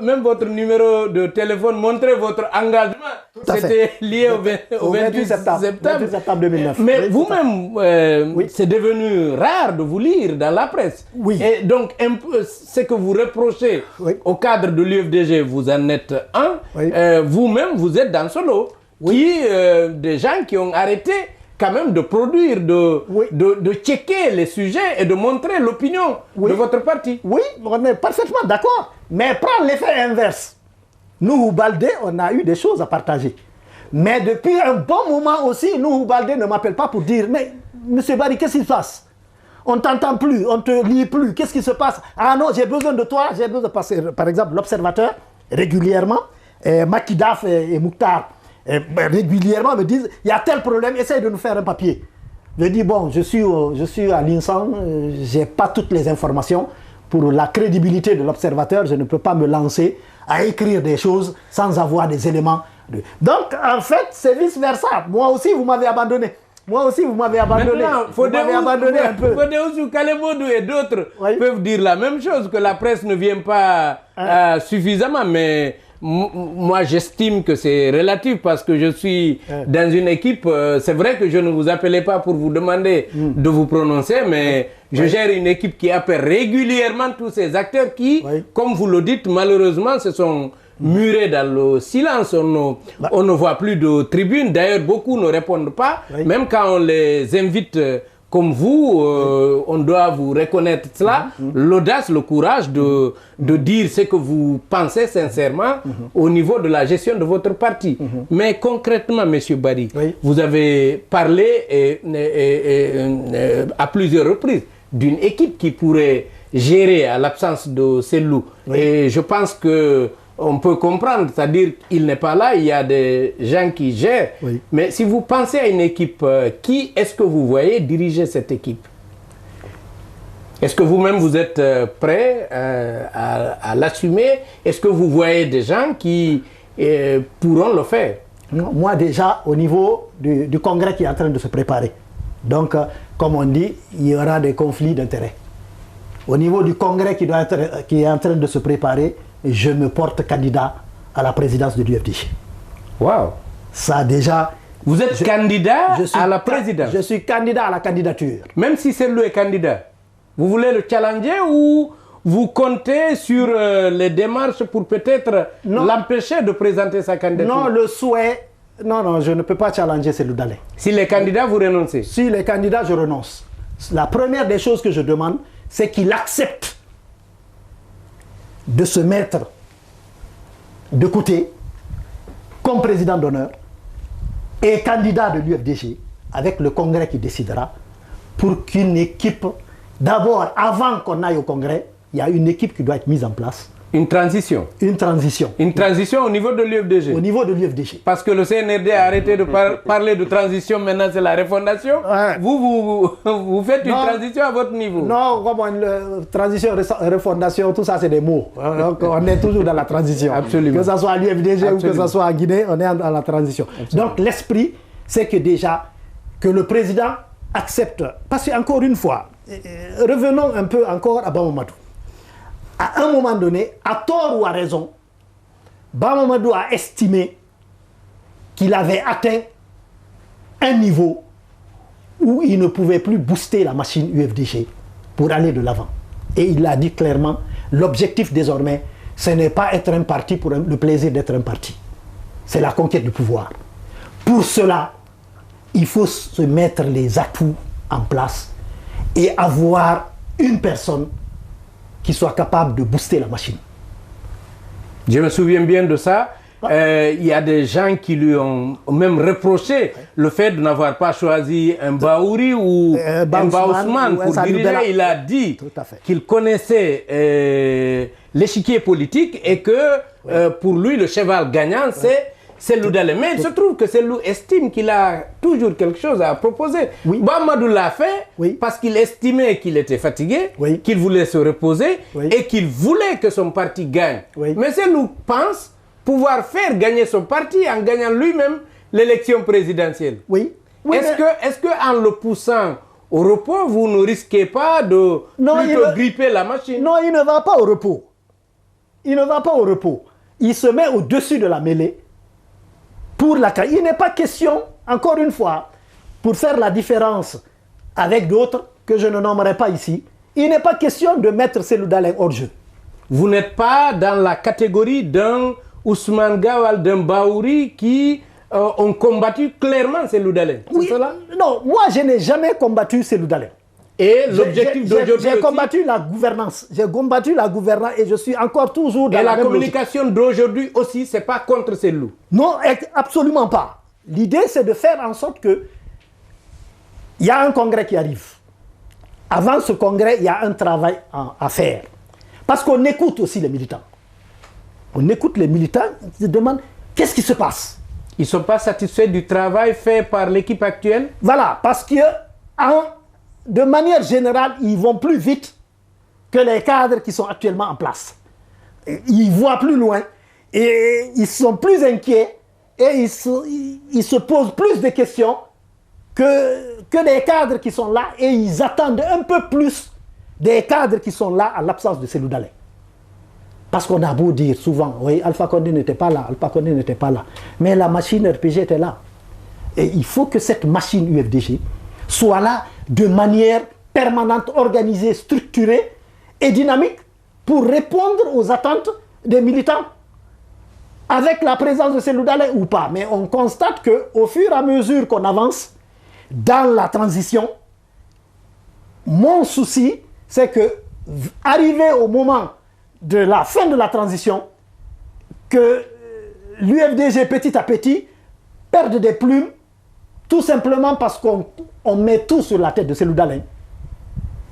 même votre numéro de téléphone montrait votre engagement. C'était lié au 28 septembre 2009. Mais vous-même, c'est devenu rare de vous lire dans la presse. Et donc, ce que vous reprochez au cadre de l'UFDG, vous en êtes un. Vous-même, vous êtes dans ce lot. Des gens qui ont arrêté quand même de produire, de checker les sujets et de montrer l'opinion de votre parti. Oui, on est parfaitement d'accord. Mais prends l'effet inverse. Nous, Baldé, on a eu des choses à partager. Mais depuis un bon moment aussi, nous, Baldé ne m'appelle pas pour dire « Mais, M. Barry, qu'est-ce qui se passe? On ne t'entend plus, on ne te lit plus, qu'est-ce qui se passe? Ah non, j'ai besoin de toi, j'ai besoin de passer. » Par exemple, l'Observateur, régulièrement, Makidaf et Mouktar, régulièrement me disent « Il y a tel problème, essaye de nous faire un papier. » Je dis « Bon, je suis à l'INSAN, je n'ai pas toutes les informations. Pour la crédibilité de l'Observateur, je ne peux pas me lancer à écrire des choses sans avoir des éléments. Donc, en fait, c'est vice-versa. Moi aussi, vous m'avez abandonné. Moi aussi, vous m'avez abandonné. Vous m'avez abandonné un peu. Fodéoussou Kalemodou et d'autres peuvent dire la même chose, que la presse ne vient pas suffisamment, mais moi, j'estime que c'est relatif parce que je suis dans une équipe. C'est vrai que je ne vous appelais pas pour vous demander de vous prononcer, mais je gère une équipe qui appelle régulièrement tous ces acteurs qui, comme vous le dites, malheureusement, se sont murés dans le silence. On ne voit plus de tribune. D'ailleurs, beaucoup ne répondent pas. Même quand on les invite comme vous, on doit vous reconnaître cela, l'audace, le courage de dire ce que vous pensez sincèrement au niveau de la gestion de votre parti. Mais concrètement, M. Barry, vous avez parlé à plusieurs reprises d'une équipe qui pourrait gérer à l'absence de Cellou. Et je pense que on peut comprendre, c'est-à-dire qu'il n'est pas là, il y a des gens qui gèrent. Mais si vous pensez à une équipe, qui est-ce que vous voyez diriger cette équipe? Est-ce que vous-même vous êtes prêt à l'assumer? Est-ce que vous voyez des gens qui pourront le faire? Non, moi déjà, au niveau du congrès qui est en train de se préparer, donc comme on dit, il y aura des conflits d'intérêts. Au niveau du congrès qui est en train de se préparer, je me porte candidat à la présidence de l'UFDG. Waouh! Ça déjà... Vous êtes candidat à la présidence? Je suis candidat à la candidature. Même si c'est lui est candidat, vous voulez le challenger ou vous comptez sur les démarches pour peut-être l'empêcher de présenter sa candidature? Non, le souhait... Non, je ne peux pas challenger Cellou Dalein. Si les candidats, vous renoncez? Si les candidats, je renonce. La première des choses que je demande, c'est qu'il accepte de se mettre de côté comme président d'honneur et candidat de l'UFDG avec le congrès qui décidera pour qu'une équipe, d'abord avant qu'on aille au congrès, il y a une équipe qui doit être mise en place. Une transition? Une transition. Une transition au niveau de l'UFDG? Au niveau de l'UFDG. Parce que le CNRD a arrêté de parler de transition, maintenant c'est la refondation. Vous faites une transition à votre niveau? Non, transition, refondation, tout ça c'est des mots. Donc on est toujours dans la transition. Absolument. Que ce soit à l'UFDG ou que ce soit en Guinée, on est dans la transition. Absolument. Donc l'esprit, c'est que déjà, que le président accepte. Parce qu'encore une fois, revenons un peu encore à Bamamadou. À un moment donné, à tort ou à raison, Bamamadou a estimé qu'il avait atteint un niveau où il ne pouvait plus booster la machine UFDG pour aller de l'avant. Et il a dit clairement, l'objectif désormais, ce n'est pas être un parti pour le plaisir d'être un parti. C'est la conquête du pouvoir. Pour cela, il faut se mettre les atouts en place et avoir une personne qui soit capable de booster la machine. Je me souviens bien de ça. Il y a des gens qui lui ont même reproché le fait de n'avoir pas choisi un Baouri ou un Baousman pour diriger. Il a dit qu'il connaissait l'échiquier politique et que pour lui, le cheval gagnant, c'est Cellou Dalein. Mais il se trouve que Cellou estime qu'il a toujours quelque chose à proposer. Bamamadou l'a fait parce qu'il estimait qu'il était fatigué, qu'il voulait se reposer et qu'il voulait que son parti gagne. Mais Cellou pense pouvoir faire gagner son parti en gagnant lui-même l'élection présidentielle. Oui. Oui, est-ce que en le poussant au repos, vous ne risquez pas de plutôt gripper la machine? Non, il ne va pas au repos. Il ne va pas au repos. Il se met au-dessus de la mêlée pour la... Il n'est pas question, encore une fois, pour faire la différence avec d'autres que je ne nommerai pas ici, il n'est pas question de mettre Cellou Dalein hors jeu. Vous n'êtes pas dans la catégorie d'un Ousmane Gawal, d'un Baouri qui ont combattu clairement Cellou Dalein. Oui, cela? Non, moi je n'ai jamais combattu Cellou Dalein. Et l'objectif d'aujourd'hui, j'ai combattu la gouvernance. J'ai combattu la gouvernance et je suis encore toujours dans la même communication d'aujourd'hui aussi, c'est pas contre Cellou. Non, absolument pas. L'idée, c'est de faire en sorte que il y a un congrès qui arrive. Avant ce congrès, il y a un travail à faire. Parce qu'on écoute aussi les militants. On écoute les militants, ils se demandent qu'est-ce qui se passe. Ils ne sont pas satisfaits du travail fait par l'équipe actuelle? Voilà, parce que de manière générale, ils vont plus vite que les cadres qui sont actuellement en place. Ils voient plus loin et ils sont plus inquiets et ils se posent plus de questions que des cadres qui sont là et ils attendent un peu plus des cadres qui sont là à l'absence de Cellou Dalein. Parce qu'on a beau dire souvent, oui, Alpha Condé n'était pas là, Alpha Condé n'était pas là. Mais la machine RPG était là. Et il faut que cette machine UFDG soit là de manière permanente, organisée, structurée et dynamique pour répondre aux attentes des militants. Avec la présence de Cellou Dalein ou pas. Mais on constate qu'au fur et à mesure qu'on avance dans la transition, mon souci, c'est que arrivé au moment de la fin de la transition, que l'UFDG petit à petit perde des plumes, tout simplement parce qu'on met tout sur la tête de Cellou Dalein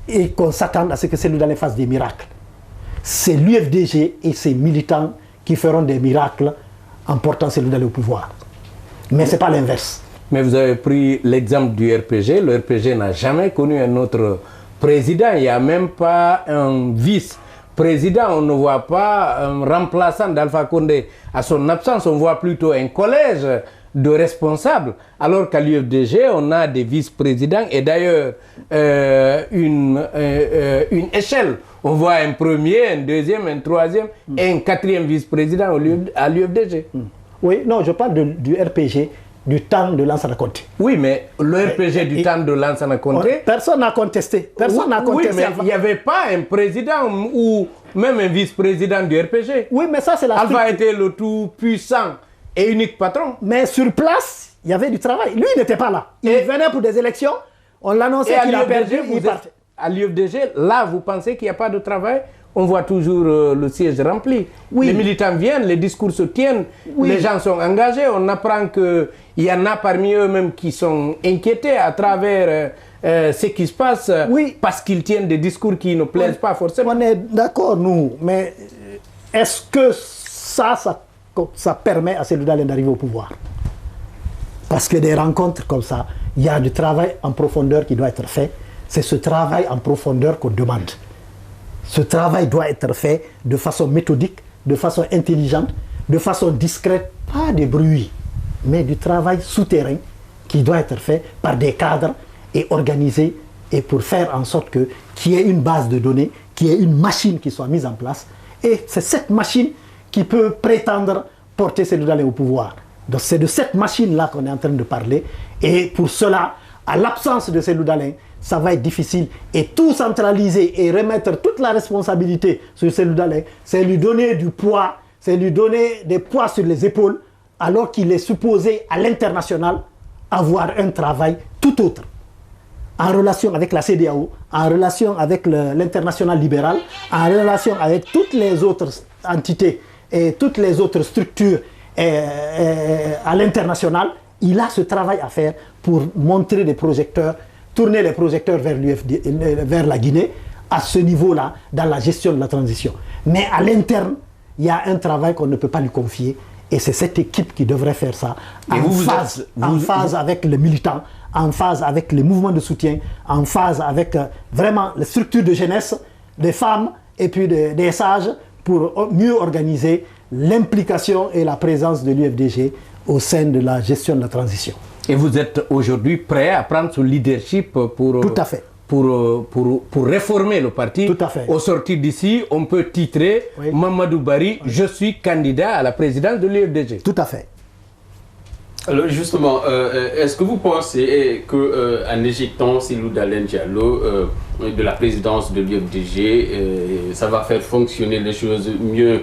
et qu'on s'attend à ce que Cellou Dalein fasse des miracles. C'est l'UFDG et ses militants qui feront des miracles en portant Cellou Dalein au pouvoir. Mais ce n'est pas l'inverse. Mais vous avez pris l'exemple du RPG. Le RPG n'a jamais connu un autre président. Il n'y a même pas un vice-président. On ne voit pas un remplaçant d'Alpha Condé à son absence. On voit plutôt un collège de responsables. Alors qu'à l'UFDG, on a des vice-présidents et d'ailleurs une échelle. On voit un premier, un deuxième, un troisième et un quatrième vice-président à l'UFDG. Oui, non, je parle du RPG. Du temps de Lansana Conté. Oui, mais le RPG du temps de Lansana Conté... Personne n'a contesté. Personne n'a contesté. Oui, mais il n'y avait pas un président ou même un vice-président du RPG. Oui, mais ça, c'est la Alpha était le tout puissant et unique patron. Mais sur place, il y avait du travail. Lui, il n'était pas là. Il venait pour des élections. On l'annonçait qu'il a perdu, il partait. À l'UFDG, là, vous pensez qu'il n'y a pas de travail? On voit toujours le siège rempli. Oui. Les militants viennent, les discours se tiennent, les gens sont engagés. On apprend qu'il y en a parmi eux-mêmes qui sont inquiétés à travers ce qui se passe parce qu'ils tiennent des discours qui ne plaisent pas forcément. On est d'accord, nous, mais est-ce que ça permet à Cellou Dalein d'arriver au pouvoir? Parce que des rencontres comme ça, il y a du travail en profondeur qui doit être fait. C'est ce travail en profondeur qu'on demande. Ce travail doit être fait de façon méthodique, de façon intelligente, de façon discrète, pas de bruit, mais du travail souterrain qui doit être fait par des cadres et organisé et pour faire en sorte qu'il y ait une base de données, qu'il y ait une machine qui soit mise en place. Et c'est cette machine qui peut prétendre porter Cellou Dalein au pouvoir. Donc c'est de cette machine-là qu'on est en train de parler. Et pour cela, à l'absence de Cellou Dalein, ça va être difficile. Et tout centraliser et remettre toute la responsabilité sur Cellou Dalein, c'est lui donner du poids, c'est lui donner des poids sur les épaules, alors qu'il est supposé à l'international avoir un travail tout autre. En relation avec la CEDEAO, en relation avec l'international libéral, en relation avec toutes les autres entités et toutes les autres structures à l'international, il a ce travail à faire pour montrer les projecteurs, tourner les projecteurs vers la Guinée à ce niveau-là, dans la gestion de la transition. Mais à l'interne, il y a un travail qu'on ne peut pas lui confier et c'est cette équipe qui devrait faire ça en phase avec les militants, en phase avec les mouvements de soutien, en phase avec vraiment les structures de jeunesse, des femmes et puis des sages pour mieux organiser l'implication et la présence de l'UFDG au sein de la gestion de la transition. Et vous êtes aujourd'hui prêt à prendre ce leadership pour... Tout à fait. Pour réformer le parti. Tout à fait. Au sortir d'ici, on peut titrer oui. Mamadou Barry, oui. Je suis candidat à la présidence de l'UFDG. Tout à fait. Alors justement, est-ce que vous pensez qu'en éjectant Cellou Dalein Diallo de la présidence de l'UFDG, ça va faire fonctionner les choses mieux?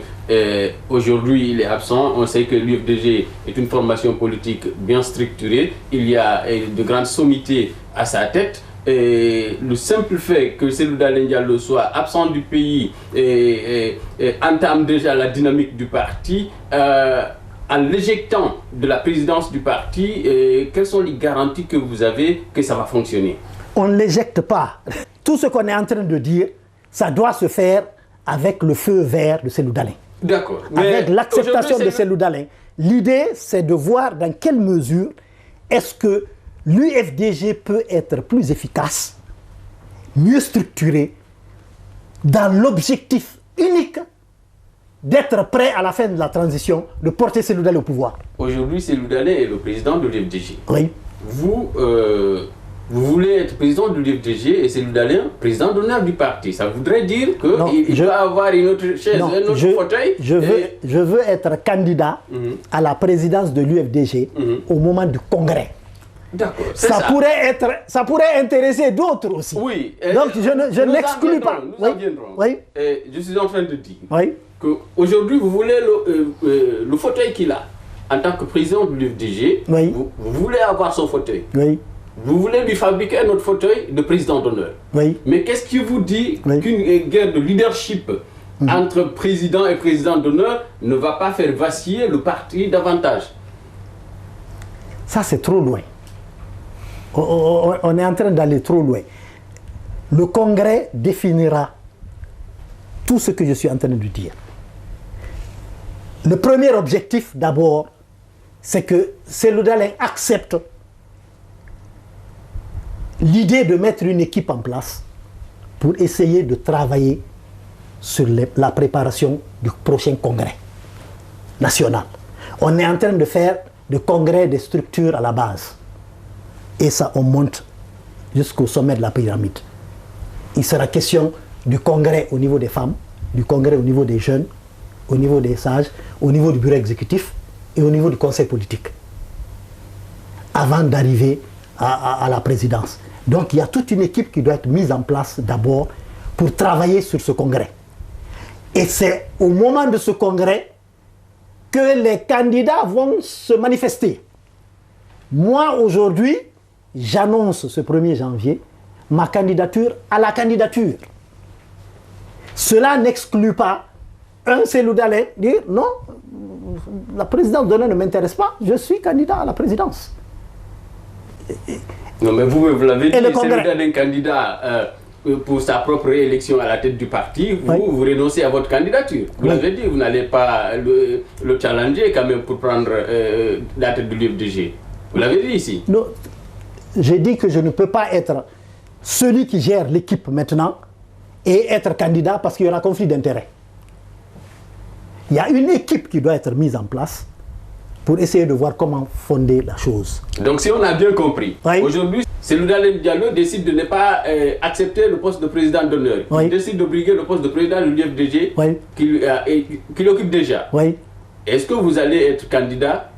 Aujourd'hui, il est absent. On sait que l'UFDG est une formation politique bien structurée. Il y a de grandes sommités à sa tête. Et le simple fait que Cellou Dalein Diallo soit absent du pays entame déjà la dynamique du parti. En l'éjectant de la présidence du parti, quelles sont les garanties que vous avez que ça va fonctionner? On ne l'éjecte pas. Tout ce qu'on est en train de dire, ça doit se faire avec le feu vert de Cellou Dalein. D'accord. Avec l'acceptation de Cellou Dalein. L'idée, c'est de voir dans quelle mesure est-ce que l'UFDG peut être plus efficace, mieux structuré, dans l'objectif unique d'être prêt à la fin de la transition, de porter Cellou Dalein au pouvoir. Aujourd'hui, Cellou Dalein est le président de l'UFDG. Oui. Vous voulez être président de l'UFDG et Cellou Dalein président d'honneur du parti. Ça voudrait dire qu'il doit avoir une autre chaise, un autre fauteuil. Je veux être candidat à la présidence de l'UFDG au moment du congrès. D'accord. Ça pourrait intéresser d'autres aussi. Oui. Donc je n'exclus pas. Nous en viendrons. Oui. Je suis en train de dire qu'aujourd'hui vous voulez le fauteuil qu'il a en tant que président de l'UFDG. Oui. Vous voulez avoir son fauteuil. Oui. Vous voulez lui fabriquer un autre fauteuil de président d'honneur. Oui. Mais qu'est-ce qui vous dit qu'une guerre de leadership entre président et président d'honneur ne va pas faire vaciller le parti davantage? Ça, c'est trop loin. On est en train d'aller trop loin. Le congrès définira tout ce que je suis en train de dire. Le premier objectif, d'abord, c'est que Cellou Dalein accepte l'idée de mettre une équipe en place pour essayer de travailler sur la préparation du prochain congrès national. On est en train de faire des congrès des structures à la base. Et ça, on monte jusqu'au sommet de la pyramide. Il sera question du congrès au niveau des femmes, du congrès au niveau des jeunes, au niveau des sages, au niveau du bureau exécutif et au niveau du conseil politique, avant d'arriver à la présidence. Donc il y a toute une équipe qui doit être mise en place d'abord pour travailler sur ce congrès. Et c'est au moment de ce congrès que les candidats vont se manifester. Moi, aujourd'hui, j'annonce ce 1er janvier ma candidature à la candidature. Cela n'exclut pas Cellou Dalein dire non, la présidence d'honneur ne m'intéresse pas, je suis candidat à la présidence. Non, mais vous l'avez dit, Cellou Dalein candidat pour sa propre élection à la tête du parti, vous renoncez à votre candidature. Vous l'avez dit, vous n'allez pas le challenger quand même pour prendre la tête de l'UFDG. Vous l'avez dit ici. Non, j'ai dit que je ne peux pas être celui qui gère l'équipe maintenant et être candidat parce qu'il y aura conflit d'intérêts. Il y a une équipe qui doit être mise en place pour essayer de voir comment fonder la chose. Donc si on a bien compris, aujourd'hui, Cellou Dalein Diallo décide de ne pas accepter le poste de président d'honneur. Il décide de briguer le poste de président de l'UFDG qu'il occupe déjà. Est-ce que vous allez être candidat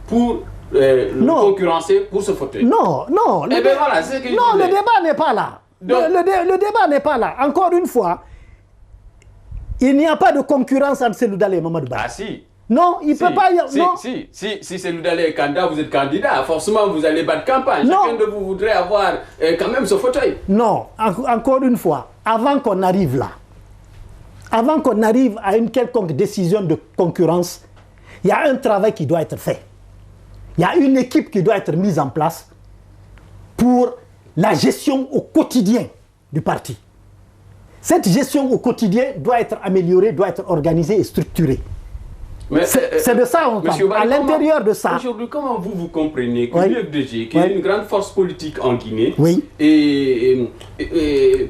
pour le concurrencer pour ce fauteuil? Non. Le débat n'est pas là. Le débat n'est pas là. Encore une fois, il n'y a pas de concurrence entre Cellou Dalein et Mamadou Barry. Ah si. Non, il ne peut pas y avoir... Si Cellou Dalein est candidat, vous êtes candidat, forcément vous allez battre campagne. Non. Chacun de vous voudrait avoir quand même ce fauteuil. Non, encore une fois, avant qu'on arrive là, avant qu'on arrive à une quelconque décision de concurrence, il y a un travail qui doit être fait. Il y a une équipe qui doit être mise en place pour la gestion au quotidien du parti. Cette gestion au quotidien doit être améliorée, doit être organisée et structurée. C'est de ça on parle. À l'intérieur de ça. Aujourd'hui, comment vous comprenez que oui. l'UFDG, qui est une grande force politique en Guinée, oui.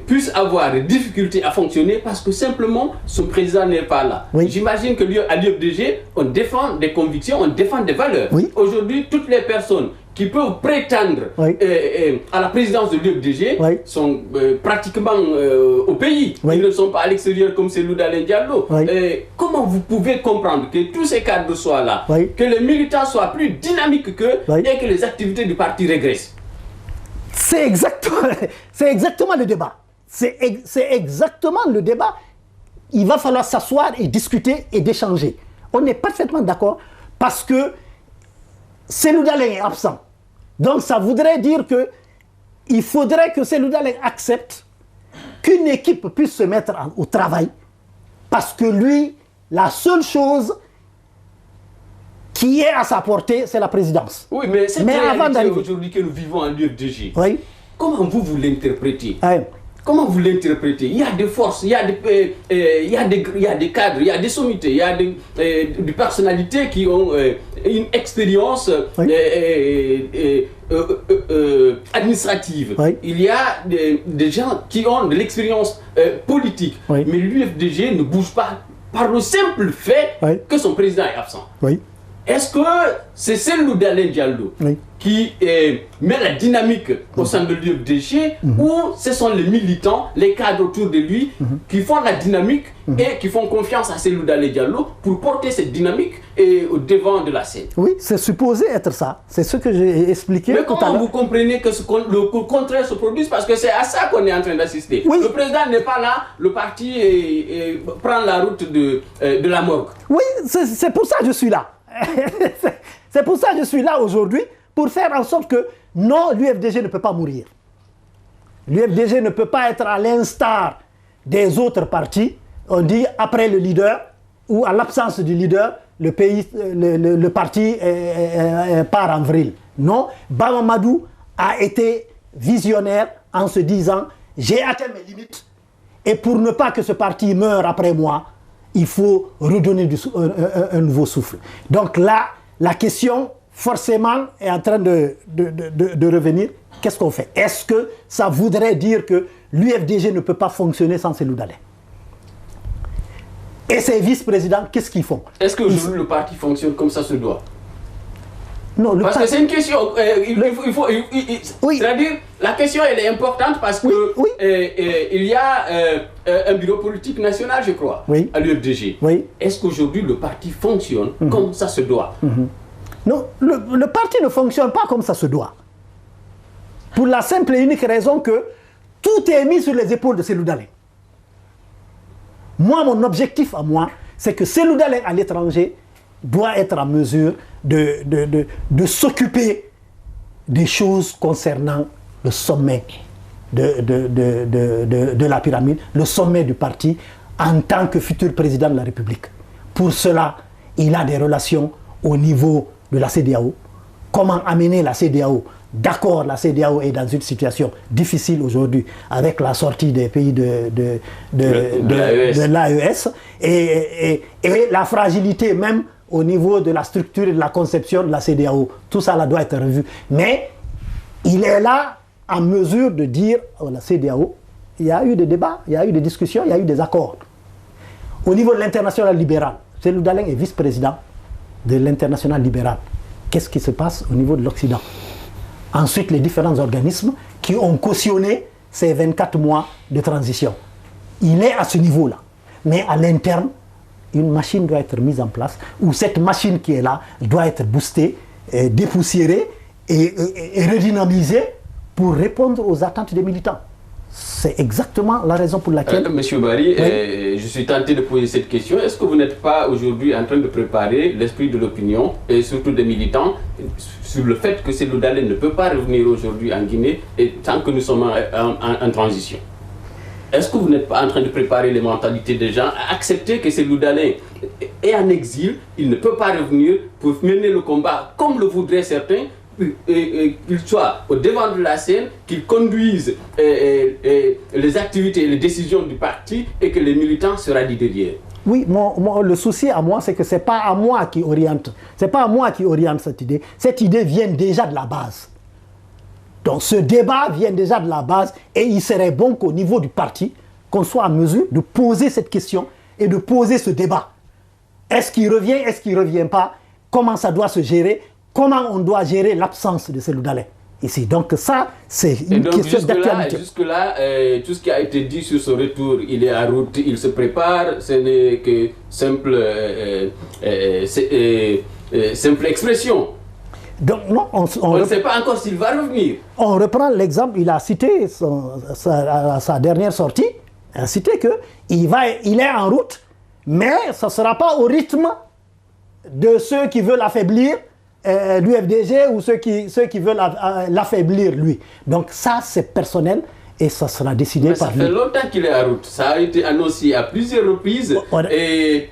puisse avoir des difficultés à fonctionner parce que simplement son président n'est pas là. Oui. J'imagine que à l'UFDG, on défend des convictions, on défend des valeurs. Oui. Aujourd'hui, toutes les personnes qui peuvent prétendre oui. À la présidence de l'UFDG oui. sont pratiquement au pays. Oui. Ils ne sont pas à l'extérieur comme Cellou Dalein Diallo. Oui. Comment vous pouvez comprendre que tous ces cadres soient là, oui. que les militants soient plus dynamiques qu'eux oui. et que les activités du parti régressent? C'est exactement le débat. C'est exactement le débat. Il va falloir s'asseoir et discuter et d'échanger. On est parfaitement d'accord parce que Cellou Dalein est absent. Donc ça voudrait dire qu'il faudrait que Cellou Dalein accepte qu'une équipe puisse se mettre au travail parce que lui, la seule chose qui est à sa portée, c'est la présidence. Oui, mais cette réalité aujourd'hui que nous vivons en l'UFDG, oui. Comment vous l'interprétez? Oui. Comment vous l'interprétez? Il y a des forces, il y a des cadres, il y a des sommités, il y a des personnalités qui ont une expérience oui. Administrative. Oui. Il y a des gens qui ont de l'expérience politique. Oui. Mais l'UFDG ne bouge pas par le simple fait oui. que son président est absent. Oui. Est-ce que c'est Cellou Dalein Diallo oui. qui met la dynamique au sein de l'UFDG ou ce sont les militants, les cadres autour de lui qui font la dynamique et qui font confiance à Cellou Dalein Diallo pour porter cette dynamique au devant de la scène? Oui, c'est supposé être ça. C'est ce que j'ai expliqué. Mais comment vous comprenez que le contraire se produise? Parce que c'est à ça qu'on est en train d'assister. Oui. Le président n'est pas là, le parti prend la route de la morgue. Oui, c'est pour ça que je suis là. C'est pour ça que je suis là aujourd'hui, pour faire en sorte que non, l'UFDG ne peut pas mourir. L'UFDG ne peut pas être à l'instar des autres partis. On dit après le leader ou à l'absence du leader, le parti part en vrille. Non, Bamamadou a été visionnaire en se disant j'ai atteint mes limites et pour ne pas que ce parti meure après moi, il faut redonner un nouveau souffle. Donc là, la question, forcément, est en train de revenir. Qu'est-ce qu'on fait? Est-ce que ça voudrait dire que l'UFDG ne peut pas fonctionner sans Cellou Dalein? Et ses vice-présidents, qu'est-ce qu'ils font? Est-ce qu'aujourd'hui le parti fonctionne comme ça se doit? Non, parce que c'est une question, oui. C'est-à-dire, la question elle est importante parce que oui. Il y a un bureau politique national, je crois, oui. à l'UFDG. Oui. Est-ce qu'aujourd'hui le parti fonctionne comme ça se doit? Non, le parti ne fonctionne pas comme ça se doit. Pour la simple et unique raison que tout est mis sur les épaules de Cellou Dalein. Moi, mon objectif à moi, c'est que Cellou Dalein à l'étranger doit être en mesure de s'occuper des choses concernant le sommet de la pyramide, le sommet du parti, en tant que futur président de la République. Pour cela, il a des relations au niveau de la CEDEAO. Comment amener la CEDEAO? D'accord, la CEDEAO est dans une situation difficile aujourd'hui avec la sortie des pays de l'AES et la fragilité même au niveau de la structure et de la conception de la CEDEAO. Tout ça là, doit être revu. Mais il est là en mesure de dire à la CEDEAO, il y a eu des débats, il y a eu des discussions, il y a eu des accords. Au niveau de l'international libéral, Cellou Dalein est vice-président de l'international libéral. Qu'est-ce qui se passe au niveau de l'Occident? Ensuite, les différents organismes qui ont cautionné ces 24 mois de transition. Il est à ce niveau-là. Mais à l'interne, une machine doit être mise en place, où cette machine qui est là doit être boostée, dépoussiérée et redynamisée pour répondre aux attentes des militants. C'est exactement la raison pour laquelle... Monsieur Barry, oui. Je suis tenté de poser cette question. Est-ce que vous n'êtes pas aujourd'hui en train de préparer l'esprit de l'opinion et surtout des militants sur le fait que Cellou Dalein ne peut pas revenir aujourd'hui en Guinée et tant que nous sommes en transition? Est-ce que vous n'êtes pas en train de préparer les mentalités des gens à accepter que Cellou Dalein est en exil, il ne peut pas revenir pour mener le combat comme le voudraient certains, qu'il soit au devant de la scène, qu'il conduise les activités et les décisions du parti et que les militants se rallient derrière. Oui, le souci à moi, c'est que ce n'est pas à moi qui oriente. C'est pas à moi qui oriente cette idée. Cette idée vient déjà de la base. Donc ce débat vient déjà de la base et il serait bon qu'au niveau du parti, qu'on soit en mesure de poser cette question et de poser ce débat. Est-ce qu'il revient, est-ce qu'il ne revient pas? Comment ça doit se gérer? Comment on doit gérer l'absence de Cellou Dalein ici? Donc ça, c'est une question d'actualité. Jusque-là, tout ce qui a été dit sur son retour, il est en route, il se prépare, ce n'est que simple expression. Donc non, on ne sait pas encore s'il va revenir. On reprend l'exemple, il a cité sa dernière sortie, il a cité qu'il est en route, mais ça ne sera pas au rythme de ceux qui veulent affaiblir l'UFDG ou ceux qui veulent l'affaiblir lui. Donc ça, c'est personnel et ça sera décidé par lui. Ça fait longtemps qu'il est en route. Ça a été annoncé à plusieurs reprises et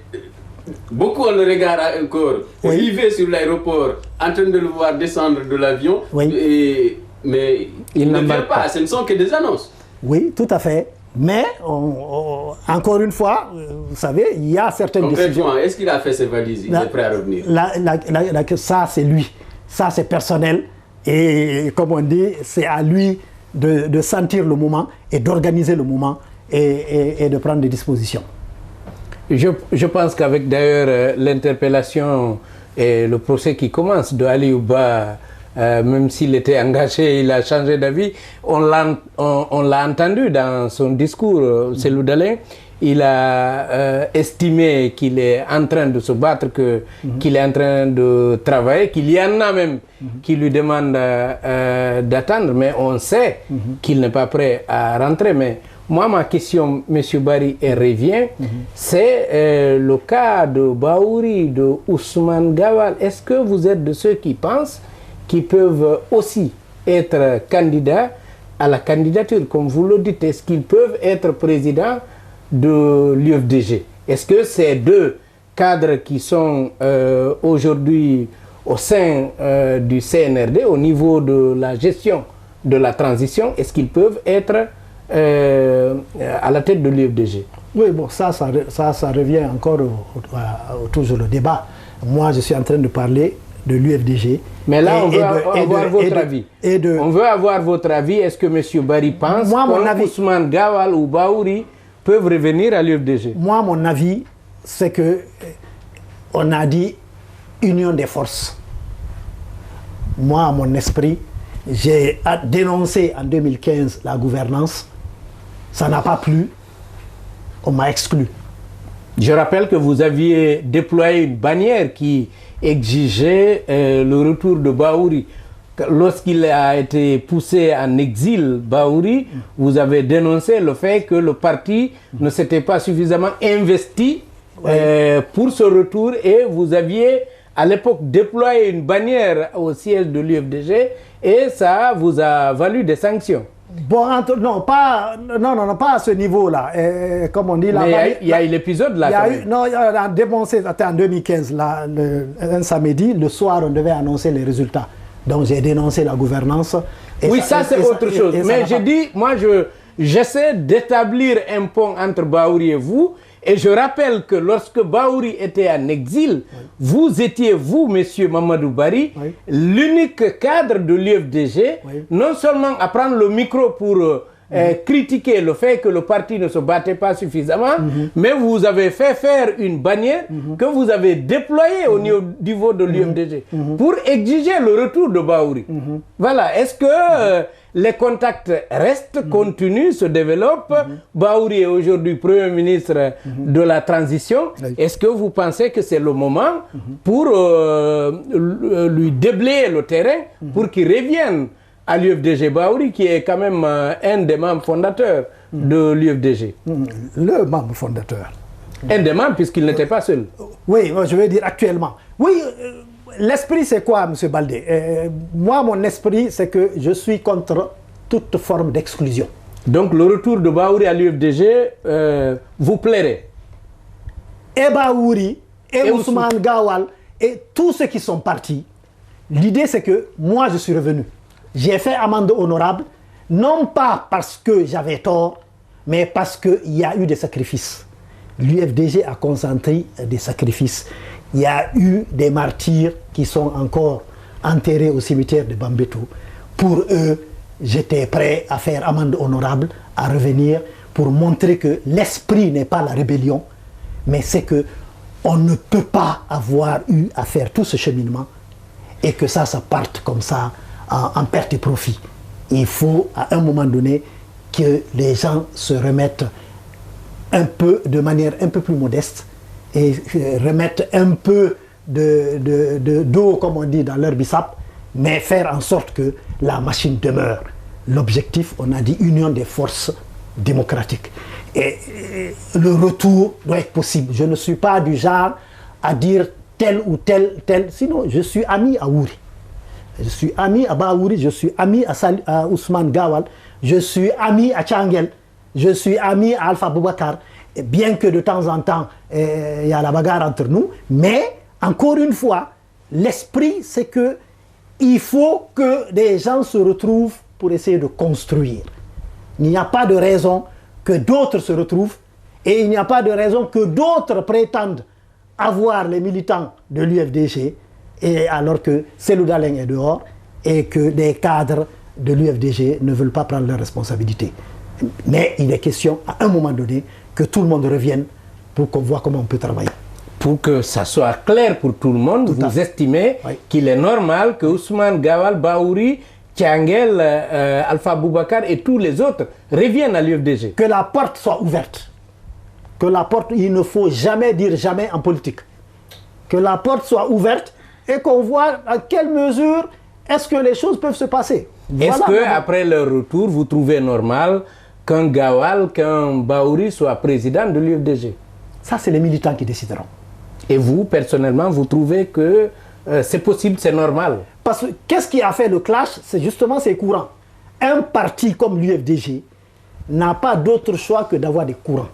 beaucoup on le regarde encore. Arrivé sur l'aéroport, en train de le voir descendre de l'avion, mais il ne vient pas. Ce ne sont que des annonces. Oui, tout à fait. Mais, encore une fois, vous savez, il y a certaines décisions. Est-ce qu'il a fait ses valises? Il est prêt à revenir? Ça, c'est lui. Ça, c'est personnel. Et comme on dit, c'est à lui de sentir le moment et d'organiser le moment et de prendre des dispositions. Je pense qu'avec d'ailleurs l'interpellation et le procès qui commence de Ali Ouba, même s'il était engagé, il a changé d'avis. On l'a entendu dans son discours, Cellou Dalein. Il a estimé qu'il est en train de se battre, qu'il est en train de travailler, qu'il y en a même qui lui demandent d'attendre, mais on sait qu'il n'est pas prêt à rentrer. Mais moi, ma question, M. Barry, elle revient, c'est le cas de Bahouri, de Ousmane Gawal. Est-ce que vous êtes de ceux qui pensent qui peuvent aussi être candidats à la candidature, comme vous le dites? Est-ce qu'ils peuvent être présidents de l'UFDG? Est-ce que ces deux cadres qui sont aujourd'hui au sein du CNRD, au niveau de la gestion de la transition, est-ce qu'ils peuvent être à la tête de l'UFDG? Oui, bon, ça revient encore toujours au débat. Moi, je suis en train de parler de l'UFDG. Mais là, on veut avoir votre avis. On veut avoir votre avis. Est-ce que M. Barry pense que Ousmane Gawal ou Bahouri peuvent revenir à l'UFDG? Moi, mon avis, c'est que on a dit union des forces. Moi, à mon esprit, j'ai dénoncé en 2015 la gouvernance. Ça n'a pas plu. On m'a exclu. Je rappelle que vous aviez déployé une bannière qui exigeait le retour de Bahouri. Lorsqu'il a été poussé en exil, Bahouri, vous avez dénoncé le fait que le parti ne s'était pas suffisamment investi pour ce retour et vous aviez à l'époque déployé une bannière au siège de l'UFDG et ça vous a valu des sanctions. Bon, non, pas à ce niveau-là. Comme on dit, il y a eu l'épisode là. Non, il y a un dénoncé, c'était en 2015, là, un samedi, le soir, on devait annoncer les résultats. Donc j'ai dénoncé la gouvernance. Oui, ça c'est autre chose. Mais je dis, moi, j'essaie d'établir un pont entre Bahouri et vous. Et je rappelle que lorsque Bahouri était en exil, vous étiez, monsieur Mamadou Barry, l'unique cadre de l'UFDG, non seulement à prendre le micro pour critiquer le fait que le parti ne se battait pas suffisamment, mais vous avez fait faire une bannière que vous avez déployée au niveau de l'UFDG pour exiger le retour de Bahouri. Voilà, est-ce que les contacts restent, continuent, se développent? Bahouri est aujourd'hui Premier ministre de la transition. Est-ce que vous pensez que c'est le moment pour lui déblayer le terrain pour qu'il revienne à l'UFDG? Bahouri qui est quand même un des membres fondateurs de l'UFDG. Le membre fondateur. Un des membres puisqu'il n'était pas seul. Oui, je veux dire actuellement. Oui, l'esprit c'est quoi, M. Baldé? Moi, mon esprit c'est que je suis contre toute forme d'exclusion. Donc le retour de Bahouri à l'UFDG vous plairait? Et Bahouri, et Ousmane Gawal, et tous ceux qui sont partis, L'idée, c'est que moi, je suis revenu. J'ai fait amende honorable, non pas parce que j'avais tort, mais parce qu'il y a eu des sacrifices. L'UFDG a consenti des sacrifices. Il y a eu des martyrs qui sont encore enterrés au cimetière de Bambeto. Pour eux, j'étais prêt à faire amende honorable, à revenir pour montrer que l'esprit n'est pas la rébellion, mais c'est que on ne peut pas avoir eu à faire tout ce cheminement et que ça parte comme ça en perte et profit. Il faut à un moment donné que les gens se remettent un peu, de manière un peu plus modeste, et remettent un peu d'eau, comme on dit, dans leur bissap, mais faire en sorte que la machine demeure. L'objectif, on a dit, union des forces démocratiques. Et le retour doit être possible. Je ne suis pas du genre à dire tel ou tel. Sinon, je suis ami à Ouri. Je suis ami à Baouri, je suis ami à Ousmane Gawal, je suis ami à Tchangel, je suis ami à Alpha Boubacar. Et bien que de temps en temps, il y a la bagarre entre nous, mais encore une fois, l'esprit, c'est que il faut que des gens se retrouvent pour essayer de construire. Il n'y a pas de raison que d'autres se retrouvent et il n'y a pas de raison que d'autres prétendent avoir les militants de l'UFDG, et alors que Cellou Dalein est dehors et que des cadres de l'UFDG ne veulent pas prendre leurs responsabilités. Mais il est question, à un moment donné, que tout le monde revienne pour qu'on voit comment on peut travailler. Pour que ça soit clair pour tout le monde, vous estimez qu'il est normal que Ousmane Gawal, Baouri, Tchangel, Alpha Boubacar et tous les autres reviennent à l'UFDG. Que la porte soit ouverte. Que la porte, il ne faut jamais dire jamais en politique. Que la porte soit ouverte et qu'on voit à quelle mesure est-ce que les choses peuvent se passer. Voilà. Est-ce qu'après leur retour, vous trouvez normal qu'un Gawal, qu'un Baouri soit président de l'UFDG? Ça, c'est les militants qui décideront. Et vous, personnellement, vous trouvez que c'est possible, c'est normal? Parce que qu'est-ce qui a fait le clash? C'est justement ces courants. Un parti comme l'UFDG n'a pas d'autre choix que d'avoir des courants.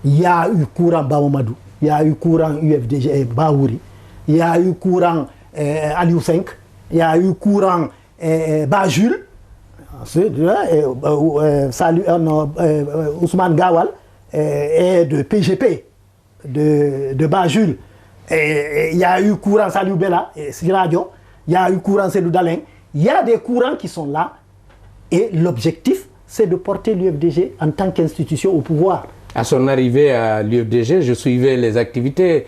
Il y a eu courant Baomadou, il y a eu courant UFDG et Baouri, il y a eu courant Aliou 5, il y a eu courant Bajul, Ousmane Gawal et de PGP, de Bajul. Il y a eu courant Saliou Bella et Siradio, il y a eu courant Cellou Dalein. Il y a des courants qui sont là et l'objectif, c'est de porter l'UFDG en tant qu'institution au pouvoir. À son arrivée à l'UFDG, je suivais les activités.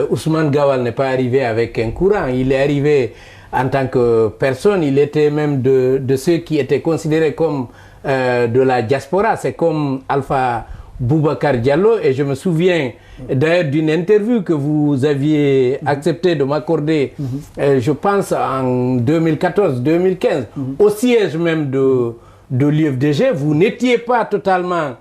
Ousmane Gawal n'est pas arrivé avec un courant. Il est arrivé en tant que personne. Il était même de ceux qui étaient considérés comme de la diaspora. C'est comme Alpha Boubacar Diallo. Et je me souviens d'ailleurs d'une interview que vous aviez accepté de m'accorder, je pense en 2014-2015, au siège même de l'UFDG. Vous n'étiez pas totalement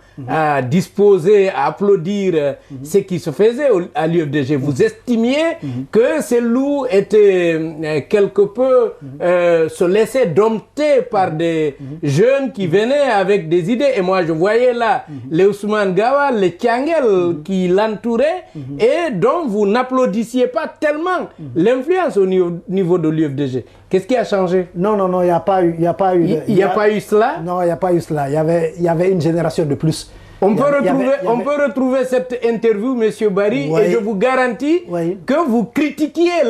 disposé à applaudir ce qui se faisait à l'UFDG. Vous estimiez que Cellou était quelque peu se laissait dompter par des jeunes qui venaient avec des idées. Et moi, je voyais là les Ousmane Gawal, les Tchangel qui l'entouraient et dont vous n'applaudissiez pas tellement l'influence au niveau de l'UFDG. Qu'est-ce qui a changé? Non, il n'y a pas eu. Il n'y a pas eu cela? Non, il n'y a pas eu cela. Il y avait une génération de plus. On peut retrouver cette interview, M. Barry, et je vous garantis que vous critiquiez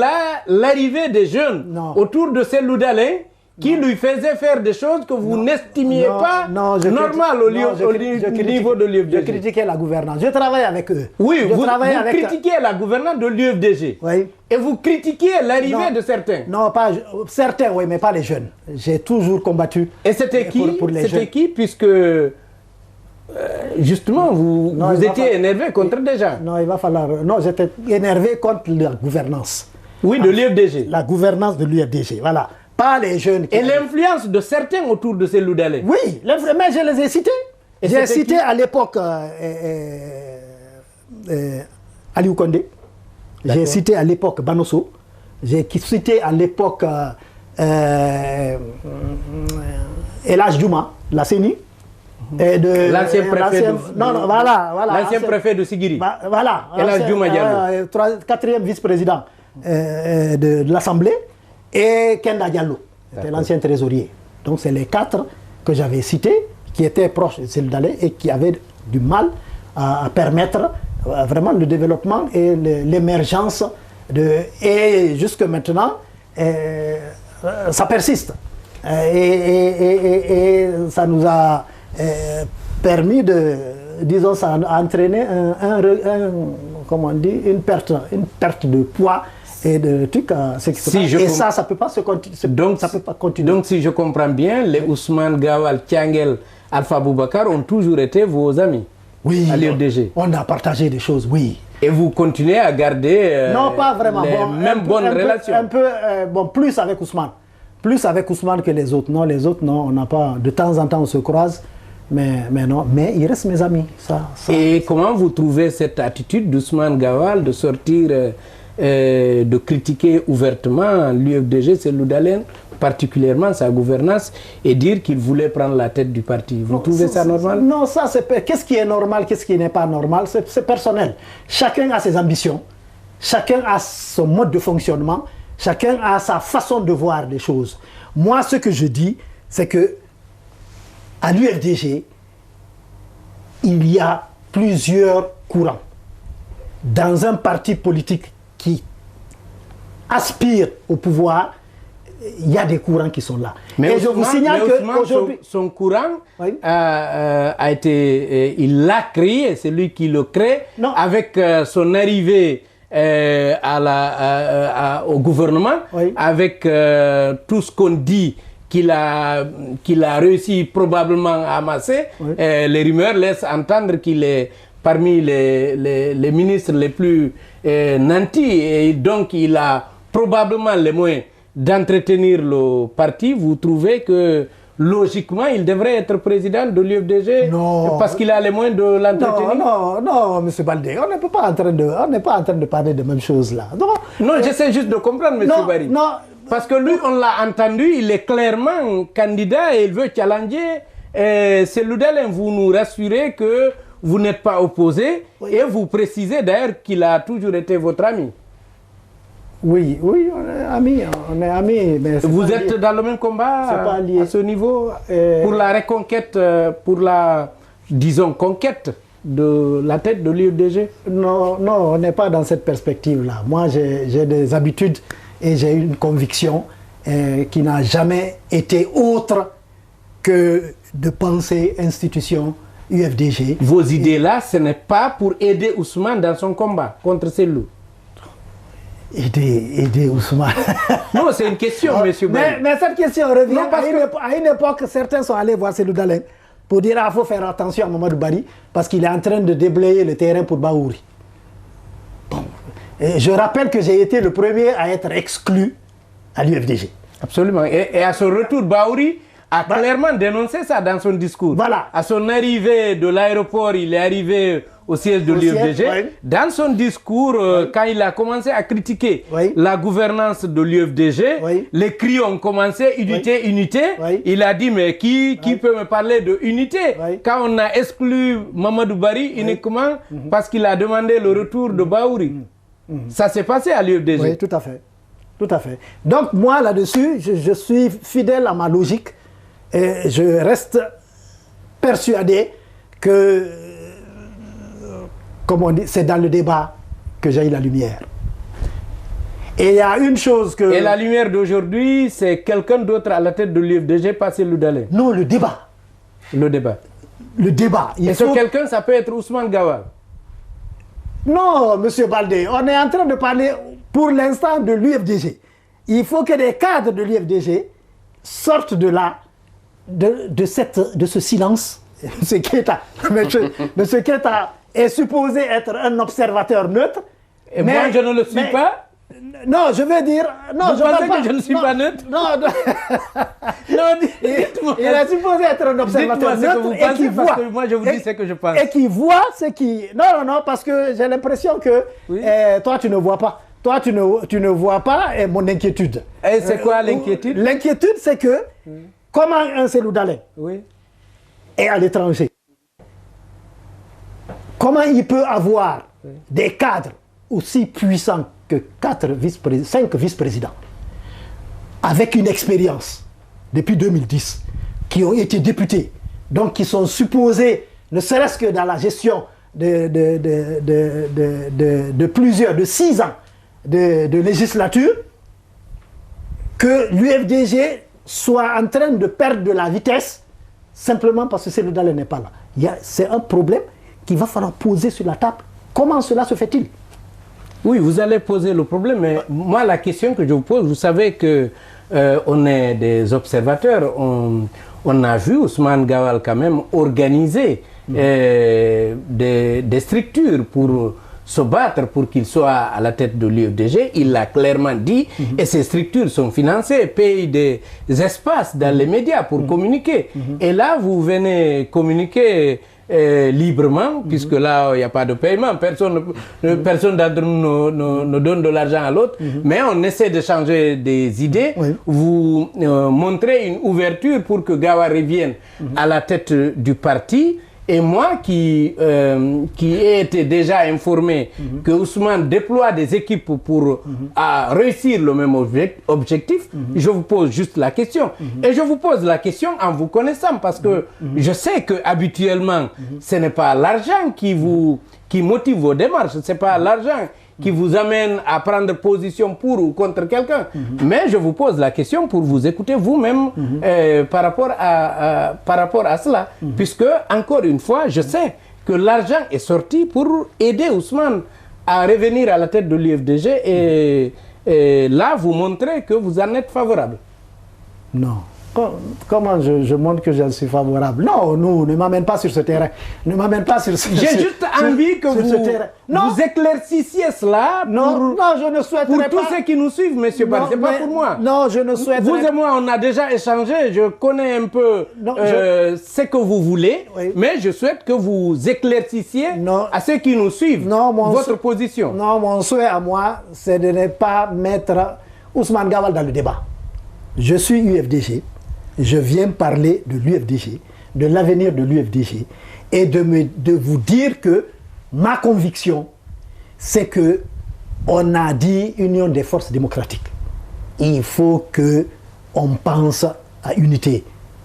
l'arrivée des jeunes autour de Cellou Dalein qui lui faisait faire des choses que vous n'estimiez pas normales au niveau de l'UFDG. Je critiquais la gouvernance. Je travaille avec eux. Oui, vous critiquez la gouvernance de l'UFDG. Oui. Et vous critiquez l'arrivée de certains. Non, pas certains, oui, mais pas les jeunes. J'ai toujours combattu. Et c'était qui? C'était qui, puisque justement, vous étiez énervé contre des gens. Non, il va falloir. Non, j'étais énervé contre la gouvernance. Oui, de l'UFDG. La gouvernance de l'UFDG, voilà. Pas les jeunes. Et l'influence de certains autour de Cellou Dalein. Oui, mais je les ai cités. J'ai cité à l'époque Aliou Condé. J'ai cité à l'époque Banosso. J'ai cité à l'époque Elhadj Djouma, la CENI. L'ancien préfet l'ancien préfet de Sigiri. Voilà. Elhadj Djouma Diallo. 4e vice-président de l'Assemblée. et Kenda Diallo, c'était l'ancien trésorier. Donc c'est les 4 que j'avais cités, qui étaient proches de Cellou Dalein et qui avaient du mal à permettre vraiment le développement et l'émergence et jusque maintenant, ça persiste. Et ça nous a permis de, disons, ça a entraîné comment on dit, une perte de poids et de trucs. Et ça peut pas se continuer. Donc, ça peut pas continuer. Donc, si je comprends bien, les Ousmane Gawal, Tiangel, Alpha Boubacar ont toujours été vos amis. Oui, à l'UFDG. On a partagé des choses, oui. Et vous continuez à garder non, pas vraiment. les mêmes bonnes relations. Un peu, plus avec Ousmane. Plus avec Ousmane que les autres. Non, les autres, non, on n'a pas. De temps en temps, on se croise. Mais non, mais ils restent mes amis. Et comment vous trouvez cette attitude d'Ousmane Gawal de sortir, de critiquer ouvertement l'UFDG, Cellou Dalein, particulièrement sa gouvernance, et dire qu'il voulait prendre la tête du parti? Vous trouvez ça normal? Non, ça c'est... Qu'est-ce qui est normal, qu'est-ce qui n'est pas normal? C'est personnel. Chacun a ses ambitions, chacun a son mode de fonctionnement, chacun a sa façon de voir les choses. Moi, ce que je dis, c'est que à l'UFDG, il y a plusieurs courants. Dans un parti politique qui aspire au pouvoir, il y a des courants qui sont là. Mais et je vous signale qu'aujourd'hui, son courant oui. a été, il l'a créé, c'est lui qui le crée, avec son arrivée au gouvernement, oui. Avec tout ce qu'on dit qu'il a réussi probablement à amasser. Oui. Les rumeurs laissent entendre qu'il est parmi les ministres les plus nantis, et donc il a probablement les moyens d'entretenir le parti. Vous trouvez que logiquement il devrait être président de l'UFDG parce qu'il a les moyens de l'entretenir? Non, M. Baldé, on n'est pas en train de parler de même chose là. Non, j'essaie juste de comprendre, M. Barry. Non. Parce que lui, on l'a entendu, il est clairement candidat et il veut challenger. Cellou Dalein, vous nous rassurez que vous n'êtes pas opposé, oui. Et vous précisez d'ailleurs qu'il a toujours été votre ami. Oui, on est amis. Mais vous êtes dans le même combat à ce niveau pour la reconquête, pour la, disons, conquête de la tête de l'UFDG? Non, on n'est pas dans cette perspective-là. Moi, j'ai des habitudes et j'ai une conviction qui n'a jamais été autre que de penser institution UFDG. Vos idées-là, ce n'est pas pour aider Ousmane dans son combat contre Cellou? Aider Ousmane. Non, c'est une question, monsieur Barry. Mais cette question revient à une époque, certains sont allés voir Cellou Dalein pour dire qu'il faut faire attention à Mamadou Barry parce qu'il est en train de déblayer le terrain pour Bahouri. Bon. Et je rappelle que j'ai été le premier à être exclu à l'UFDG. Absolument. Et à son retour, Bahouri a clairement dénoncé ça dans son discours. Voilà. À son arrivée de l'aéroport, il est arrivé au siège de l'UFDG. Oui. Dans son discours, quand il a commencé à critiquer la gouvernance de l'UFDG, les cris ont commencé, unité, unité. Il a dit, mais qui peut me parler de unité quand on a exclu Mamadou Barry uniquement parce qu'il a demandé le retour de Bahouri. Ça s'est passé à l'UFDG. Oui, tout à fait. Tout à fait. Donc moi, là-dessus, je suis fidèle à ma logique et je reste persuadé que, comme on dit, c'est dans le débat que j'ai eu la lumière. Et il y a une chose que... Et la lumière d'aujourd'hui, c'est quelqu'un d'autre à la tête de l'UFDG, pas Cellou Dalein. Non, le débat. Le débat. Le débat. Et ce quelqu'un, ça peut être Ousmane Gawal. Non, M. Baldé, on est en train de parler pour l'instant de l'UFDG. Il faut que des cadres de l'UFDG sortent de là, de ce silence. M. Keita est supposé être un observateur neutre. Et moi, je ne le suis pas. Non, je veux dire... Non, vous pensez que je ne suis pas neutre? Non, il est supposé être un observateur neutre et qui voit... Parce que moi, je vous dis ce que je pense. Et qui voit ce qui... Non, parce que j'ai l'impression que toi, tu ne vois pas. Toi, tu ne vois pas mon inquiétude. Et c'est quoi l'inquiétude? L'inquiétude, c'est que comment un Cellou Dalein est à l'étranger, comment il peut avoir des cadres aussi puissants que 5 vice-présidents, avec une expérience depuis 2010, qui ont été députés, donc qui sont supposés, ne serait-ce que dans la gestion de 6 ans de législature, que l'UFDG soit en train de perdre de la vitesse simplement parce que Cellou Dalein n'est pas là. C'est un problème qu'il va falloir poser sur la table. Comment cela se fait-il? Oui, vous allez poser le problème, mais moi la question que je vous pose, vous savez que on est des observateurs, on a vu Ousmane Gawal quand même organiser des structures pour se battre pour qu'il soit à la tête de l'UFDG. Il l'a clairement dit, et ces structures sont financées, payent des espaces dans les médias pour communiquer. Et là, vous venez communiquer librement, puisque là, il n'y a pas de paiement, personne d'entre nous ne donne de l'argent à l'autre, mais on essaie de changer des idées. Vous montrez une ouverture pour que Gawa revienne à la tête du parti. Et moi qui ai été déjà informé que Ousmane déploie des équipes pour réussir le même objectif, je vous pose juste la question. Et je vous pose la question en vous connaissant, parce que je sais que habituellement, ce n'est pas l'argent qui motive vos démarches, ce n'est pas l'argent qui vous amène à prendre position pour ou contre quelqu'un. Mais je vous pose la question pour vous écouter vous-même par rapport à cela. Puisque, encore une fois, je sais que l'argent est sorti pour aider Ousmane à revenir à la tête de l'UFDG et là, vous montrez que vous en êtes favorable. Non. Comment je montre que j'en suis favorable? Non, ne m'amène pas sur ce terrain. Ne m'amène pas sur ce terrain. J'ai juste envie que vous éclaircissiez cela non, je ne souhaiterais pas. Pour tous ceux qui nous suivent, monsieur Barre, ce n'est pas pour moi. Non, je ne souhaiterais pas. Vous et moi, on a déjà échangé. Je connais un peu ce que vous voulez, mais je souhaite que vous éclaircissiez à ceux qui nous suivent votre position. Non, mon souhait à moi, c'est de ne pas mettre Ousmane Gawal dans le débat. Je suis UFDG. Je viens parler de l'UFDG, de l'avenir de l'UFDG et de vous dire que ma conviction, c'est que on a dit union des forces démocratiques. Il faut qu'on pense à unité.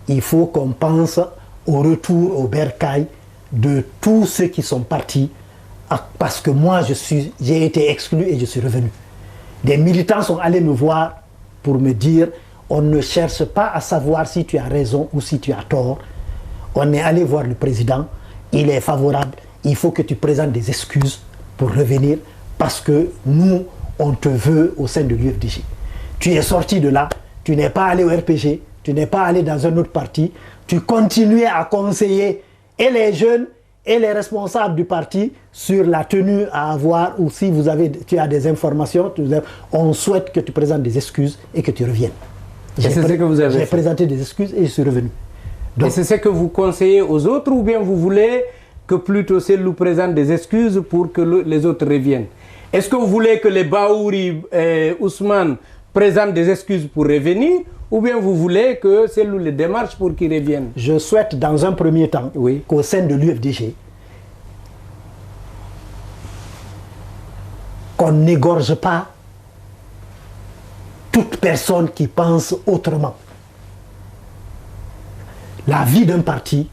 Il faut qu'on pense au retour au bercail de tous ceux qui sont partis parce que moi, j'ai été exclu et je suis revenu. Des militants sont allés me voir pour me dire: on ne cherche pas à savoir si tu as raison ou si tu as tort. On est allé voir le président, il est favorable, il faut que tu présentes des excuses pour revenir parce que nous, on te veut au sein de l'UFDG. Tu es sorti de là, tu n'es pas allé au RPG, tu n'es pas allé dans un autre parti, tu continuais à conseiller et les jeunes et les responsables du parti sur la tenue à avoir, ou si tu as des informations, on souhaite que tu présentes des excuses et que tu reviennes. J'ai présenté des excuses et je suis revenu. Donc, et c'est ce que vous conseillez aux autres, ou bien vous voulez que plutôt Cellou présente des excuses pour que les autres reviennent? Est-ce que vous voulez que les Baouri et Ousmane présentent des excuses pour revenir, ou bien vous voulez que Cellou les démarche pour qu'ils reviennent? Je souhaite dans un premier temps qu'au sein de l'UFDG, qu'on n'égorge pas toute personne qui pense autrement. La vie d'un parti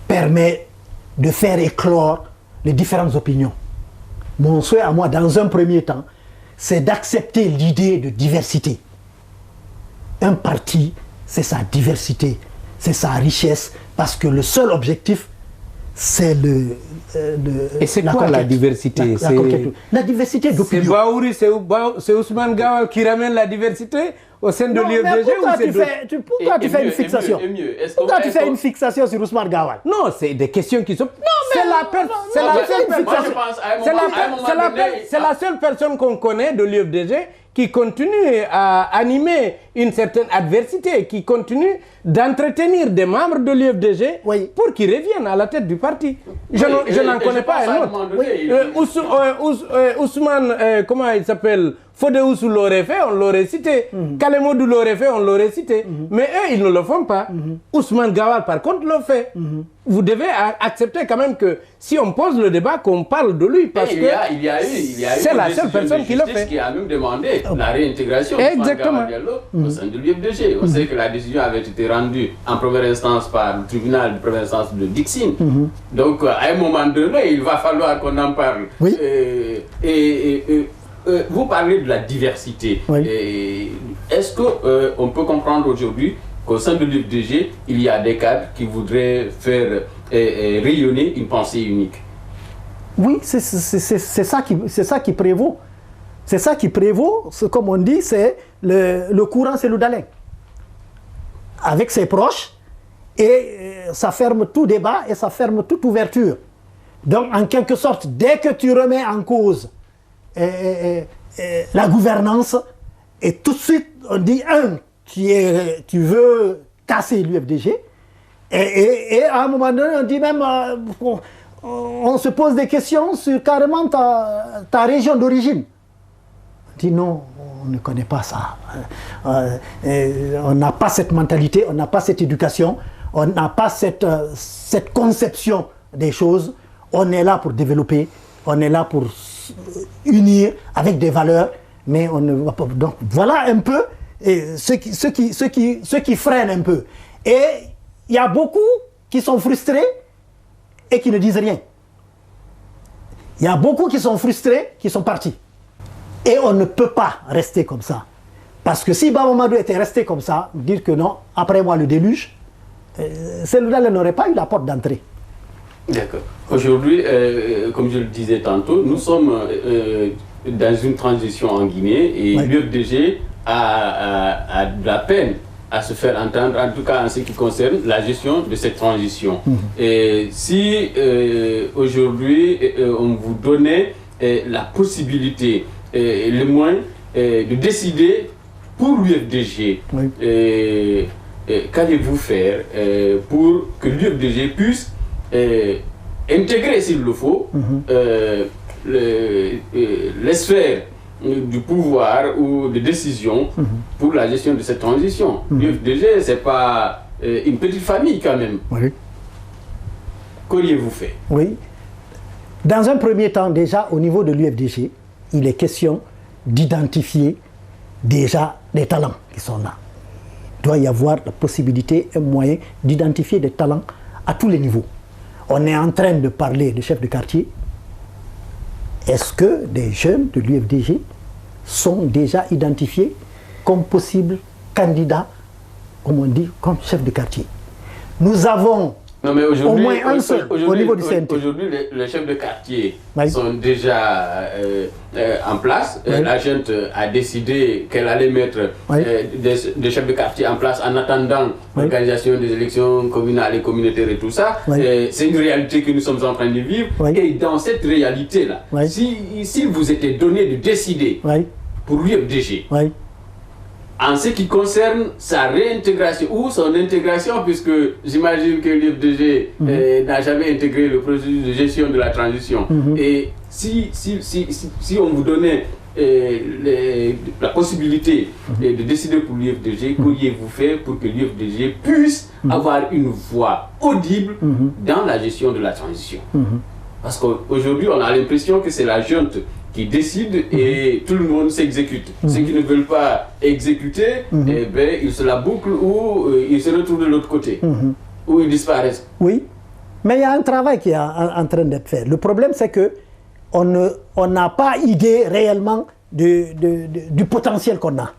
permet de faire éclore les différentes opinions. Mon souhait à moi, dans un premier temps, c'est d'accepter l'idée de diversité. Un parti, c'est sa diversité, c'est sa richesse, parce que le seul objectif, c'est et c'est quoi la diversité? La diversité d'opinion. C'est Ousmane Gawal qui ramène la diversité au sein de l'UFDG? Pourquoi tu fais une fixation? Pourquoi tu fais une fixation sur Ousmane Gawal? Non, c'est des questions qui sont... C'est la seule personne qu'on connaît de l'UFDG qui continue à animer une certaine adversité, qui continue d'entretenir des membres de l'UFDG pour qu'ils reviennent à la tête du parti. Je n'en connais pas un autre. Ousmane, comment il s'appelle? Fodé Oussou l'aurait fait, on l'aurait cité. Kalemodou l'aurait fait, on l'aurait cité. Mais eux, ils ne le font pas. Ousmane Gawal, par contre, le fait. Vous devez accepter quand même que si on pose le débat, qu'on parle de lui, parce que c'est la seule personne qui le fait. Qui a même demandé la réintégration. Exactement. au sein de l'UFDG. On sait que la décision avait été rendue en première instance par le tribunal de première instance de Dixine. Donc, à un moment donné, il va falloir qu'on en parle. Oui. Vous parlez de la diversité. Oui. Est-ce qu'on peut comprendre aujourd'hui qu'au sein de l'UFDG, il y a des cadres qui voudraient faire rayonner une pensée unique? Oui, c'est ça qui prévaut. C'est ça qui prévaut, comme on dit, c'est le courant Cellou Dalein. Avec ses proches, et ça ferme tout débat et ça ferme toute ouverture. Donc, en quelque sorte, dès que tu remets en cause la gouvernance, et tout de suite, on dit, tu veux casser l'UFDG, et à un moment donné, on dit même, on se pose des questions sur carrément ta région d'origine. On dit non, on ne connaît pas ça. On n'a pas cette mentalité, on n'a pas cette éducation, on n'a pas cette conception des choses. On est là pour développer, on est là pour unir avec des valeurs, mais on ne va pas. Donc voilà un peu ce qui freine un peu. Et il y a beaucoup qui sont frustrés et qui ne disent rien. Il y a beaucoup qui sont frustrés, qui sont partis. Et on ne peut pas rester comme ça. Parce que si Baba Mamadou était resté comme ça, dire que non, après moi le déluge, celui-là n'aurait pas eu la porte d'entrée. D'accord. Aujourd'hui, comme je le disais tantôt, nous sommes dans une transition en Guinée et l'UFDG a de la peine à se faire entendre, en tout cas en ce qui concerne la gestion de cette transition. Et si aujourd'hui on vous donnait la possibilité, le moins, de décider pour l'UFDG, qu'allez-vous faire pour que l'UFDG puisse intégrer, s'il le faut, les sphères du pouvoir ou de décision pour la gestion de cette transition. L'UFDG, ce n'est pas une petite famille quand même. Qu'auriez-vous fait? Oui. Dans un premier temps, déjà, au niveau de l'UFDG, il est question d'identifier déjà les talents qui sont là. Il doit y avoir la possibilité, un moyen d'identifier des talents à tous les niveaux. On est en train de parler de chefs de quartier. Est-ce que des jeunes de l'UFDG sont déjà identifiés comme possibles candidats, comme on dit, comme chefs de quartier? Nous avons au moins un seul au niveau du CNT. Aujourd'hui, les chefs de quartier sont déjà en place. La junte a décidé qu'elle allait mettre des chefs de quartier en place en attendant l'organisation des élections communales et communautaires et tout ça. C'est une réalité que nous sommes en train de vivre. Et dans cette réalité-là, s'il vous était donné de décider pour l'UFDG, en ce qui concerne sa réintégration ou son intégration, puisque j'imagine que l'UFDG n'a jamais intégré le processus de gestion de la transition. Et si on vous donnait la possibilité de décider pour l'UFDG, qu'auriez-vous fait pour que l'UFDG puisse avoir une voix audible dans la gestion de la transition? Parce qu'aujourd'hui, on a l'impression que c'est la junte qui décide et tout le monde s'exécute. Ceux qui ne veulent pas exécuter, eh ben, ils se la bouclent ou ils se retrouvent de l'autre côté, ou ils disparaissent. Oui, mais il y a un travail qui est en train d'être fait. Le problème, c'est que on n'a pas idée réellement du potentiel qu'on a.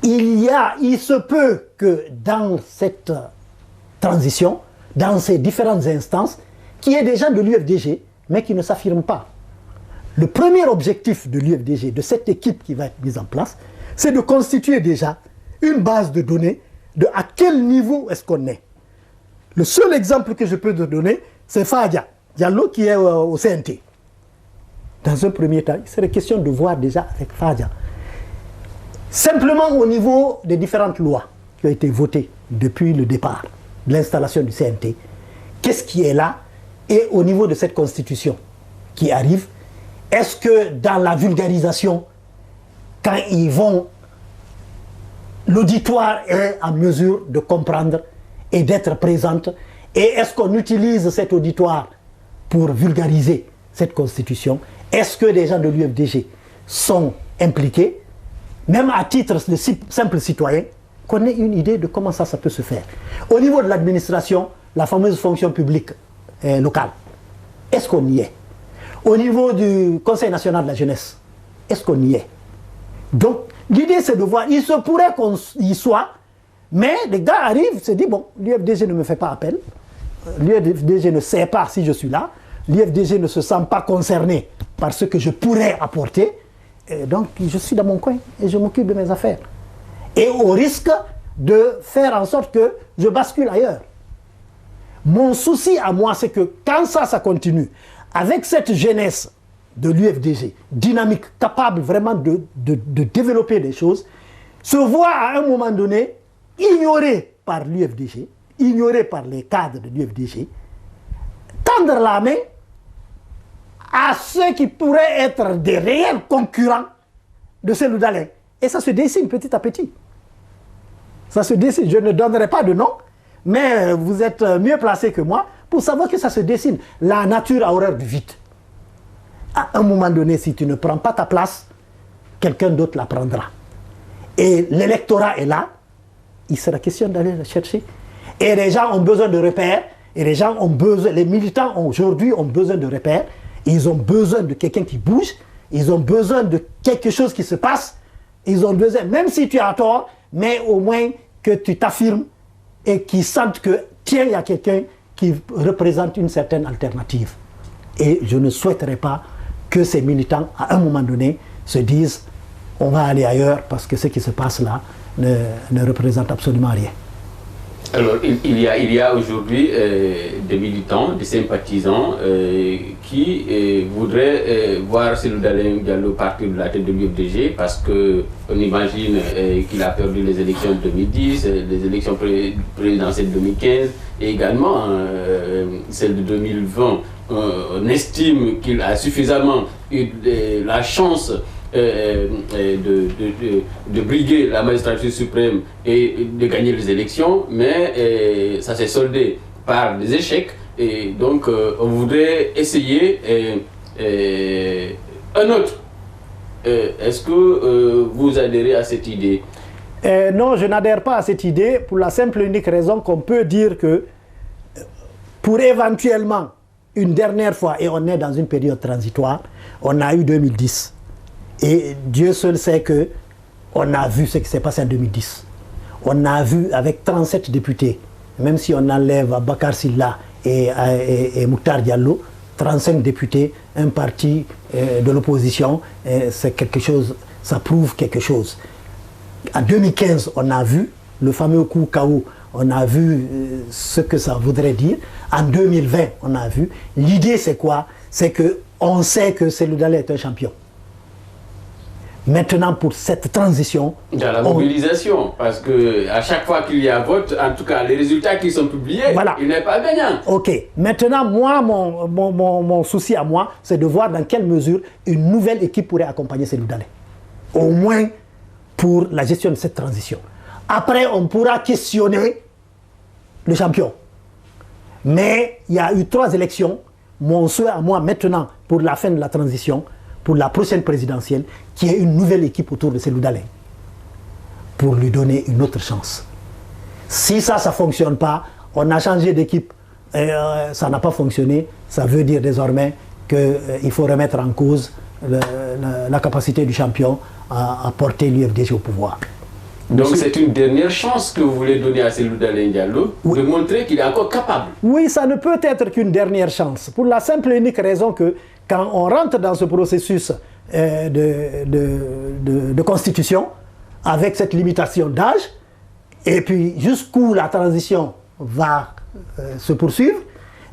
Il se peut que dans cette transition, dans ces différentes instances, qu'il y ait des gens de l'UFDG, mais qui ne s'affirment pas. Le premier objectif de l'UFDG, de cette équipe qui va être mise en place, c'est de constituer déjà une base de données de à quel niveau est-ce qu'on est. Le seul exemple que je peux te donner, c'est Fadia Diallo qui est au CNT. Dans un premier temps, il serait question de voir déjà avec Fadia. Simplement au niveau des différentes lois qui ont été votées depuis le départ de l'installation du CNT, qu'est-ce qui est là? Et au niveau de cette constitution qui arrive, est-ce que dans la vulgarisation, quand ils vont, l'auditoire est en mesure de comprendre et d'être présente? Et est-ce qu'on utilise cet auditoire pour vulgariser cette constitution? Est-ce que les gens de l'UFDG sont impliqués? même à titre de simple citoyen, qu'on ait une idée de comment ça peut se faire. Au niveau de l'administration, la fameuse fonction publique locale, est-ce qu'on y est? Au niveau du Conseil national de la jeunesse, est-ce qu'on y est? Donc, l'idée c'est de voir, il se pourrait qu'on y soit, mais les gars arrivent, se disent, bon, l'UFDG ne me fait pas appel, l'UFDG ne sait pas si je suis là, l'UFDG ne se sent pas concerné par ce que je pourrais apporter, et donc je suis dans mon coin et je m'occupe de mes affaires. Et au risque de faire en sorte que je bascule ailleurs. Mon souci à moi, c'est que quand ça continue, avec cette jeunesse de l'UFDG, dynamique, capable vraiment de développer des choses, se voit à un moment donné ignoré par l'UFDG, ignoré par les cadres de l'UFDG, tendre la main à ceux qui pourraient être des réels concurrents de Cellou Dalein. Et ça se dessine petit à petit. Ça se dessine. Je ne donnerai pas de nom, mais vous êtes mieux placé que moi pour savoir que ça se dessine. La nature a horreur du vide. À un moment donné, si tu ne prends pas ta place, quelqu'un d'autre la prendra. Et l'électorat est là, il sera question d'aller la chercher. Et les gens ont besoin de repères, et les militants aujourd'hui ont besoin de repères, ils ont besoin de quelqu'un qui bouge, ils ont besoin de quelque chose qui se passe, ils ont besoin, même si tu as tort, mais au moins que tu t'affirmes et qu'ils sentent que, tiens, il y a quelqu'un qui représente une certaine alternative. Et je ne souhaiterais pas que ces militants, à un moment donné, se disent on va aller ailleurs parce que ce qui se passe là ne représente absolument rien. Alors, il y a aujourd'hui des militants, des sympathisants qui voudraient voir Cellou Dalein Diallo partir de la tête de l'UFDG parce qu'on imagine qu'il a perdu les élections de 2010, les élections présidentielles de 2015 et également celles de 2020. On estime qu'il a suffisamment eu la chance de briguer la magistrature suprême et de gagner les élections, mais ça s'est soldé par des échecs et donc on voudrait essayer un autre. Est-ce que vous adhérez à cette idée? Non, je n'adhère pas à cette idée pour la simple et unique raison qu'on peut dire que pour éventuellement une dernière fois, et on est dans une période transitoire, on a eu 2010. Et Dieu seul sait qu'on a vu ce qui s'est passé en 2010. On a vu avec 37 députés, même si on enlève Bakar Silla et Mouktar Diallo, 35 députés, un parti de l'opposition, c'est quelque chose, ça prouve quelque chose. En 2015, on a vu le fameux coup KO, on a vu ce que ça voudrait dire. En 2020, on a vu. L'idée, c'est quoi? C'est qu'on sait que Cellou Dalein est un champion. Maintenant, pour cette transition... Il y a la mobilisation, parce qu'à chaque fois qu'il y a vote, en tout cas, les résultats qui sont publiés, voilà. Il n'est pas gagnant. Ok. Maintenant, moi, mon souci à moi, c'est de voir dans quelle mesure une nouvelle équipe pourrait accompagner Cellou Dalein. Au moins pour la gestion de cette transition. Après, on pourra questionner le champion. Mais il y a eu 3 élections. Mon souhait à moi maintenant, pour la fin de la transition, pour la prochaine présidentielle, qui est une nouvelle équipe autour de Cellou Dalein, pour lui donner une autre chance. Si ça ne fonctionne pas, on a changé d'équipe, ça n'a pas fonctionné, ça veut dire désormais qu'il faut remettre en cause la capacité du champion à porter l'UFDG au pouvoir. Donc c'est une dernière chance que vous voulez donner à Cellou Dalein Diallo, de montrer qu'il est encore capable. Oui, ça ne peut être qu'une dernière chance, pour la simple et unique raison que quand on rentre dans ce processus de constitution, avec cette limitation d'âge, et puis jusqu'où la transition va se poursuivre,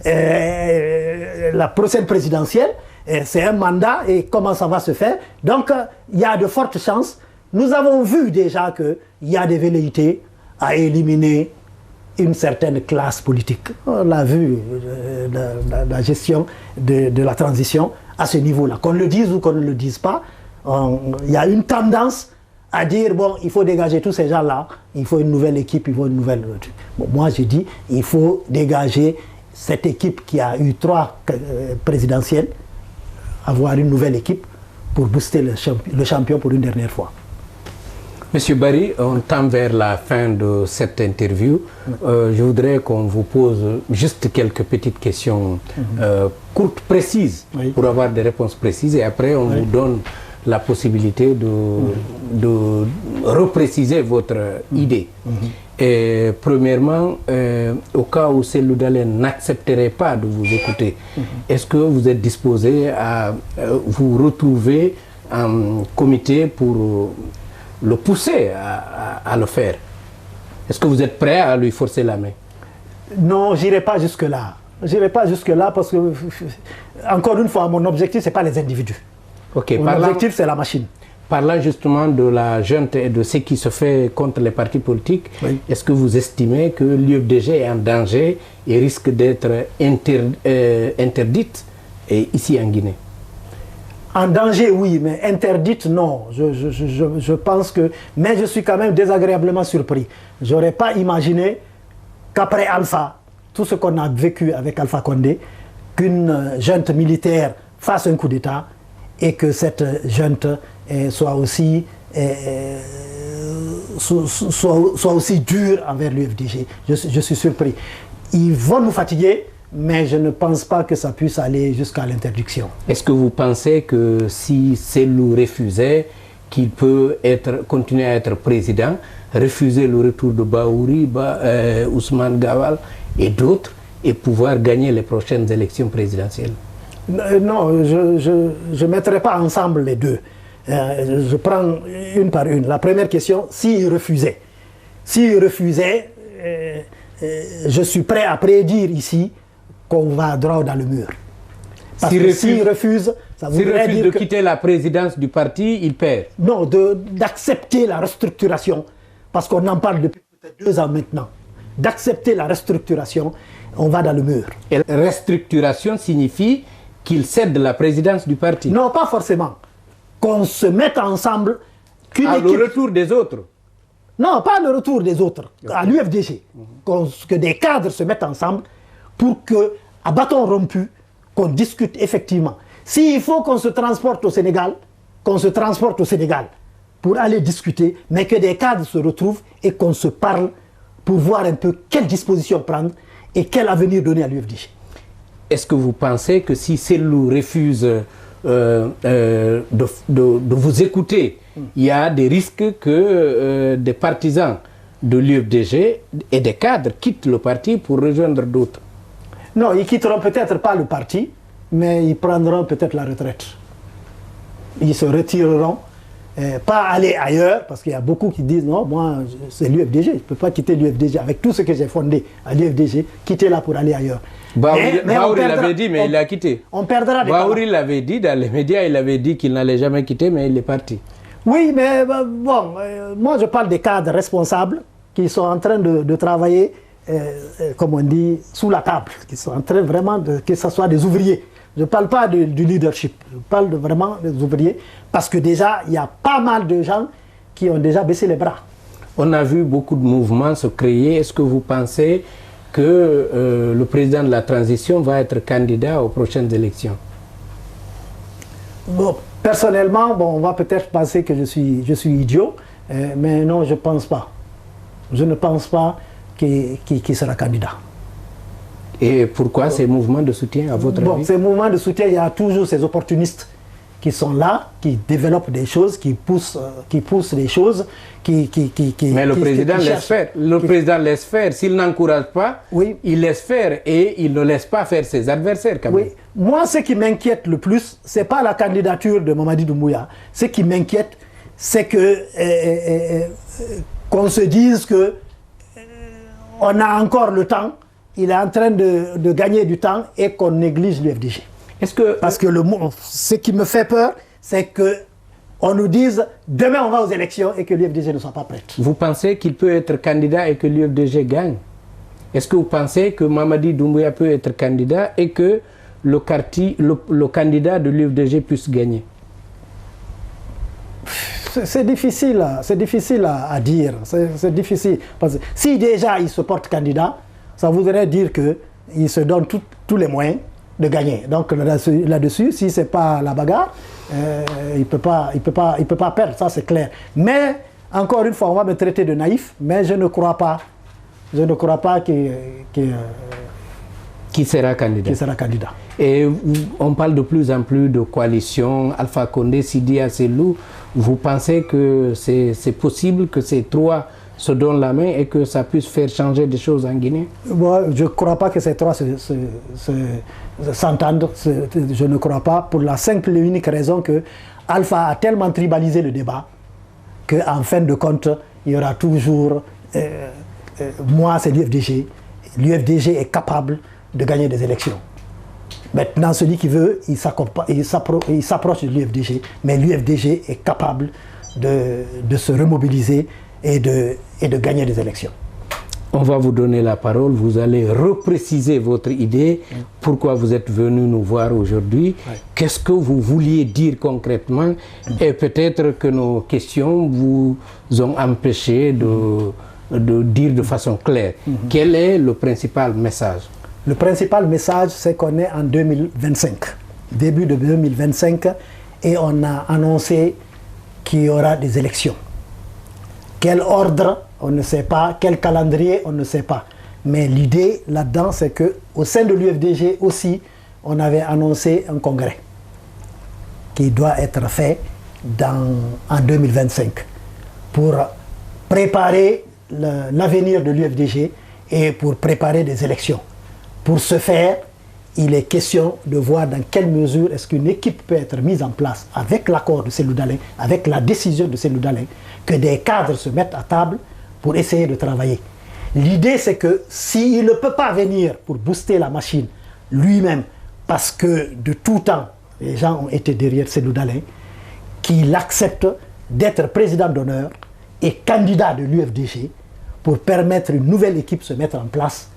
la prochaine présidentielle, c'est un mandat, et comment ça va se faire. Donc il y a de fortes chances. Nous avons vu déjà qu'il y a des velléités à éliminer une certaine classe politique. On l'a vu, la gestion de la transition à ce niveau-là. Qu'on le dise ou qu'on ne le dise pas, il y a une tendance à dire, bon, il faut dégager tous ces gens-là, il faut une nouvelle équipe, il faut une nouvelle... Bon, moi, je dis, il faut dégager cette équipe qui a eu 3 présidentielles, avoir une nouvelle équipe pour booster le champion pour une dernière fois. Monsieur Barry, on tend vers la fin de cette interview. Je voudrais qu'on vous pose juste quelques petites questions courtes, précises, pour avoir des réponses précises. Et après, on vous donne la possibilité de repréciser votre idée. Et premièrement, au cas où Cellou Dalein n'accepterait pas de vous écouter, est-ce que vous êtes disposé à vous retrouver en comité pour le pousser à le faire? Est-ce que vous êtes prêt à lui forcer la main? Non, j'irai pas jusque-là. J'irai pas jusque-là parce que, encore une fois, mon objectif, ce n'est pas les individus. Mon objectif, c'est la machine. Parlant justement de la junte et de ce qui se fait contre les partis politiques, est-ce que vous estimez que l'UFDG est en danger et risque d'être interdite ici en Guinée? En danger, oui, mais interdite, non. Je pense que... Mais je suis quand même désagréablement surpris. Je n'aurais pas imaginé qu'après Alpha, tout ce qu'on a vécu avec Alpha Condé, qu'une junte militaire fasse un coup d'État et que cette junte soit aussi dure envers l'UFDG. Je suis surpris. Ils vont nous fatiguer, mais je ne pense pas que ça puisse aller jusqu'à l'interdiction. Est-ce que vous pensez que si Cellou refusait, qu'il peut continuer à être président, refuser le retour de Bahouri, Ousmane Gawal et d'autres, et pouvoir gagner les prochaines élections présidentielles? Non, je ne mettrai pas ensemble les deux. Je prends une par une. La première question, s'il refusait. S'il refusait, je suis prêt à prédire ici qu'on va droit dans le mur. Parce que s'il refuse, ça voudrait dire de quitter la présidence du parti, il perd. Non, d'accepter la restructuration, parce qu'on en parle depuis peut-être 2 ans maintenant. D'accepter la restructuration, on va dans le mur. Et la restructuration signifie qu'il cède la présidence du parti? Non, pas forcément. Qu'on se mette ensemble. Le retour des autres? Non, pas le retour des autres, à l'UFDG. Que des cadres se mettent ensemble pour qu'à bâton rompu, qu'on discute effectivement. S'il faut qu'on se transporte au Sénégal, qu'on se transporte au Sénégal pour aller discuter, mais que des cadres se retrouvent et qu'on se parle pour voir un peu quelle disposition prendre et quel avenir donner à l'UFDG. Est-ce que vous pensez que si Cellou refuse de vous écouter, il y a des risques que des partisans de l'UFDG et des cadres quittent le parti pour rejoindre d'autres? Non, ils quitteront peut-être pas le parti, mais ils prendront peut-être la retraite. Ils se retireront, pas aller ailleurs, parce qu'il y a beaucoup qui disent non, moi c'est l'UFDG, je ne peux pas quitter l'UFDG avec tout ce que j'ai fondé à l'UFDG, quitter là pour aller ailleurs. Bahouri l'avait dit, mais il a quitté. On perdra des Bahouri l'avait dit dans les médias, il avait dit qu'il n'allait jamais quitter, mais il est parti. Oui, mais bon, moi je parle des cadres responsables qui sont en train de travailler, comme on dit, sous la table, qui sont en train vraiment que ce soit des ouvriers. Je ne parle pas du leadership, je parle vraiment des ouvriers, parce que déjà, il y a pas mal de gens qui ont déjà baissé les bras. On a vu beaucoup de mouvements se créer. Est-ce que vous pensez que le président de la transition va être candidat aux prochaines élections? Bon, personnellement, on va peut-être penser que je suis idiot, mais non, je ne pense pas. Je ne pense pas qu'il sera candidat. Et pourquoi ces mouvements de soutien, à votre avis? Ces mouvements de soutien, il y a toujours ces opportunistes qui sont là, qui développent des choses, qui poussent des choses, Mais le président laisse faire. Le président laisse faire. S'il n'encourage pas, il laisse faire et il ne laisse pas faire ses adversaires quand même. Oui. Moi, ce qui m'inquiète le plus, ce n'est pas la candidature de Mamadi Doumbouya. Ce qui m'inquiète, c'est qu'on se dise que on a encore le temps, il est en train de gagner du temps et qu'on néglige l'UFDG. Parce que ce qui me fait peur, c'est qu'on nous dise demain on va aux élections et que l'UFDG ne soit pas prête. Vous pensez qu'il peut être candidat et que l'UFDG gagne? Est-ce que vous pensez que Mamadi Doumbouya peut être candidat et que le candidat de l'UFDG puisse gagner? C'est difficile à dire. C'est difficile. Parce que si déjà il se porte candidat, ça voudrait dire qu'il se donne tous les moyens de gagner. Donc là-dessus, si ce n'est pas la bagarre, il peut pas perdre, ça c'est clair. Mais encore une fois, on va me traiter de naïf, mais je ne crois pas qui sera candidat. Et on parle de plus en plus de coalition, Alpha Condé, Sidi Asselou. Vous pensez que c'est possible que ces trois se donnent la main et que ça puisse faire changer des choses en Guinée? Bon, je ne crois pas que ces trois s'entendent. Je ne crois pas, pour la simple et unique raison que Alpha a tellement tribalisé le débat qu'en fin de compte, il y aura toujours... moi, c'est l'UFDG. L'UFDG est capable de gagner des élections. Maintenant, celui qui veut, il s'approche de l'UFDG, mais l'UFDG est capable de se remobiliser et de gagner des élections. On va vous donner la parole, vous allez repréciser votre idée, pourquoi vous êtes venu nous voir aujourd'hui, qu'est-ce que vous vouliez dire concrètement, et peut-être que nos questions vous ont empêché de dire de façon claire. Quel est le principal message? Le principal message, c'est qu'on est en 2025, début de 2025, et on a annoncé qu'il y aura des élections. Quel ordre, on ne sait pas. Quel calendrier, on ne sait pas. Mais l'idée là-dedans, c'est qu'au sein de l'UFDG aussi, on avait annoncé un congrès qui doit être fait en 2025 pour préparer l'avenir de l'UFDG et pour préparer des élections. Pour ce faire, il est question de voir dans quelle mesure est-ce qu'une équipe peut être mise en place avec l'accord de Cellou Dalein, avec la décision de Cellou Dalein, que des cadres se mettent à table pour essayer de travailler. L'idée, c'est que s'il ne peut pas venir pour booster la machine lui-même, parce que de tout temps, les gens ont été derrière Cellou Dalein, qu'il accepte d'être président d'honneur et candidat de l'UFDG pour permettre une nouvelle équipe se mettre en place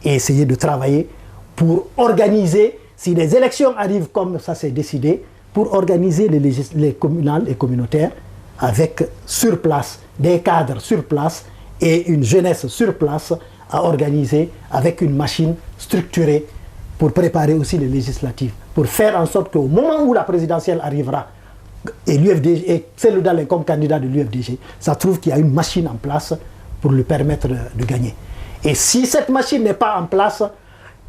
et essayer de travailler pour organiser, si les élections arrivent comme ça s'est décidé, pour organiser les communales et communautaires avec sur place, des cadres sur place et une jeunesse sur place à organiser avec une machine structurée pour préparer aussi les législatives, pour faire en sorte qu'au moment où la présidentielle arrivera, et l'UFDG, et Cellou Dalein comme candidat de l'UFDG, ça trouve qu'il y a une machine en place pour lui permettre de gagner. Et si cette machine n'est pas en place,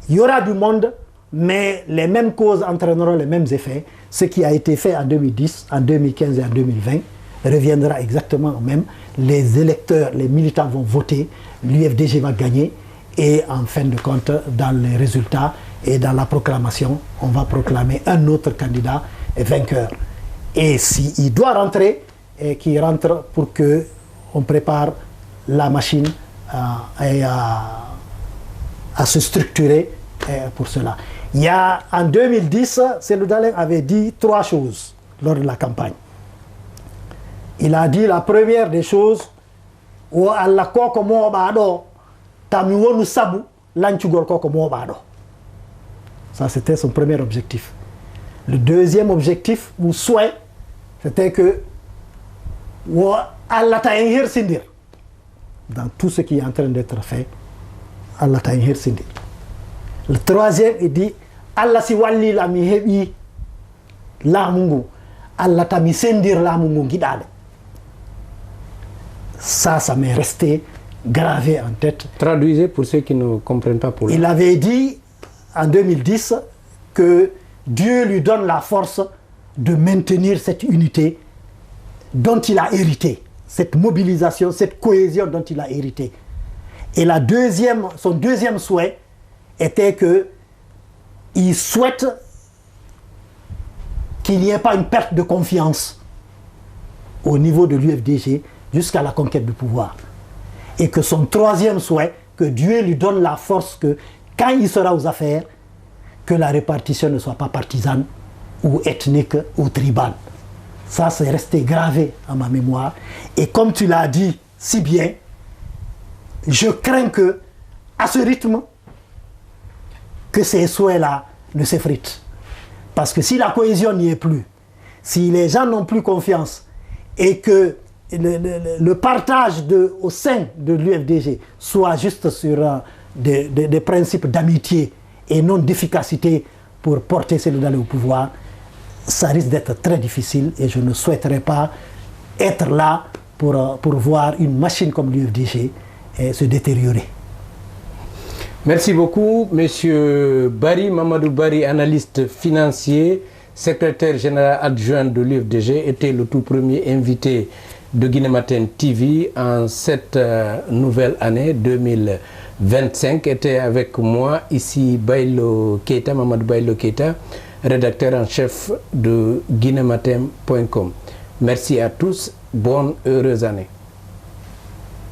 il y aura du monde, mais les mêmes causes entraîneront les mêmes effets. Ce qui a été fait en 2010, en 2015 et en 2020 reviendra exactement au même. Les électeurs, les militants vont voter, l'UFDG va gagner et en fin de compte, dans les résultats et dans la proclamation, on va proclamer un autre candidat vainqueur. Et s'il doit rentrer, et qu'il rentre pour qu'on prépare la machine à se structurer pour cela. En 2010, Cellou Dalein avait dit 3 choses lors de la campagne. Il a dit la première des choses, ça c'était son premier objectif. Le deuxième objectif, ou souhait, c'était que dans tout ce qui est en train d'être fait, Allah ta'inhir sindir. Le troisième, il dit Allah si walli la mi hebi la mungu, Allah ta mi sendir la mungu gidale. Ça m'est resté gravé en tête. Traduisez pour ceux qui ne comprennent pas. Il avait dit en 2010 que Dieu lui donne la force de maintenir cette unité dont il a hérité, cette mobilisation, cette cohésion dont il a hérité. Et son deuxième souhait était qu'il souhaite qu'il n'y ait pas une perte de confiance au niveau de l'UFDG jusqu'à la conquête du pouvoir. Et que son troisième souhait, que Dieu lui donne la force que quand il sera aux affaires, que la répartition ne soit pas partisane ou ethnique ou tribale. Ça, c'est resté gravé à ma mémoire. Et comme tu l'as dit si bien, je crains que, à ce rythme, que ces souhaits-là ne s'effritent. Parce que si la cohésion n'y est plus, si les gens n'ont plus confiance et que le partage au sein de l'UFDG soit juste sur des principes d'amitié et non d'efficacité pour porter Cellou Dalein au pouvoir, ça risque d'être très difficile et je ne souhaiterais pas être là pour voir une machine comme l'UFDG se détériorer. Merci beaucoup, Monsieur Barry, Mamadou Barry, analyste financier, secrétaire général adjoint de l'UFDG, était le tout premier invité de Guinée Matin TV en cette nouvelle année 2025. Était avec moi ici Baylo Keita, Mamadou Baylo Keita, rédacteur en chef de guinématin.com. Merci à tous, bonne heureuse année.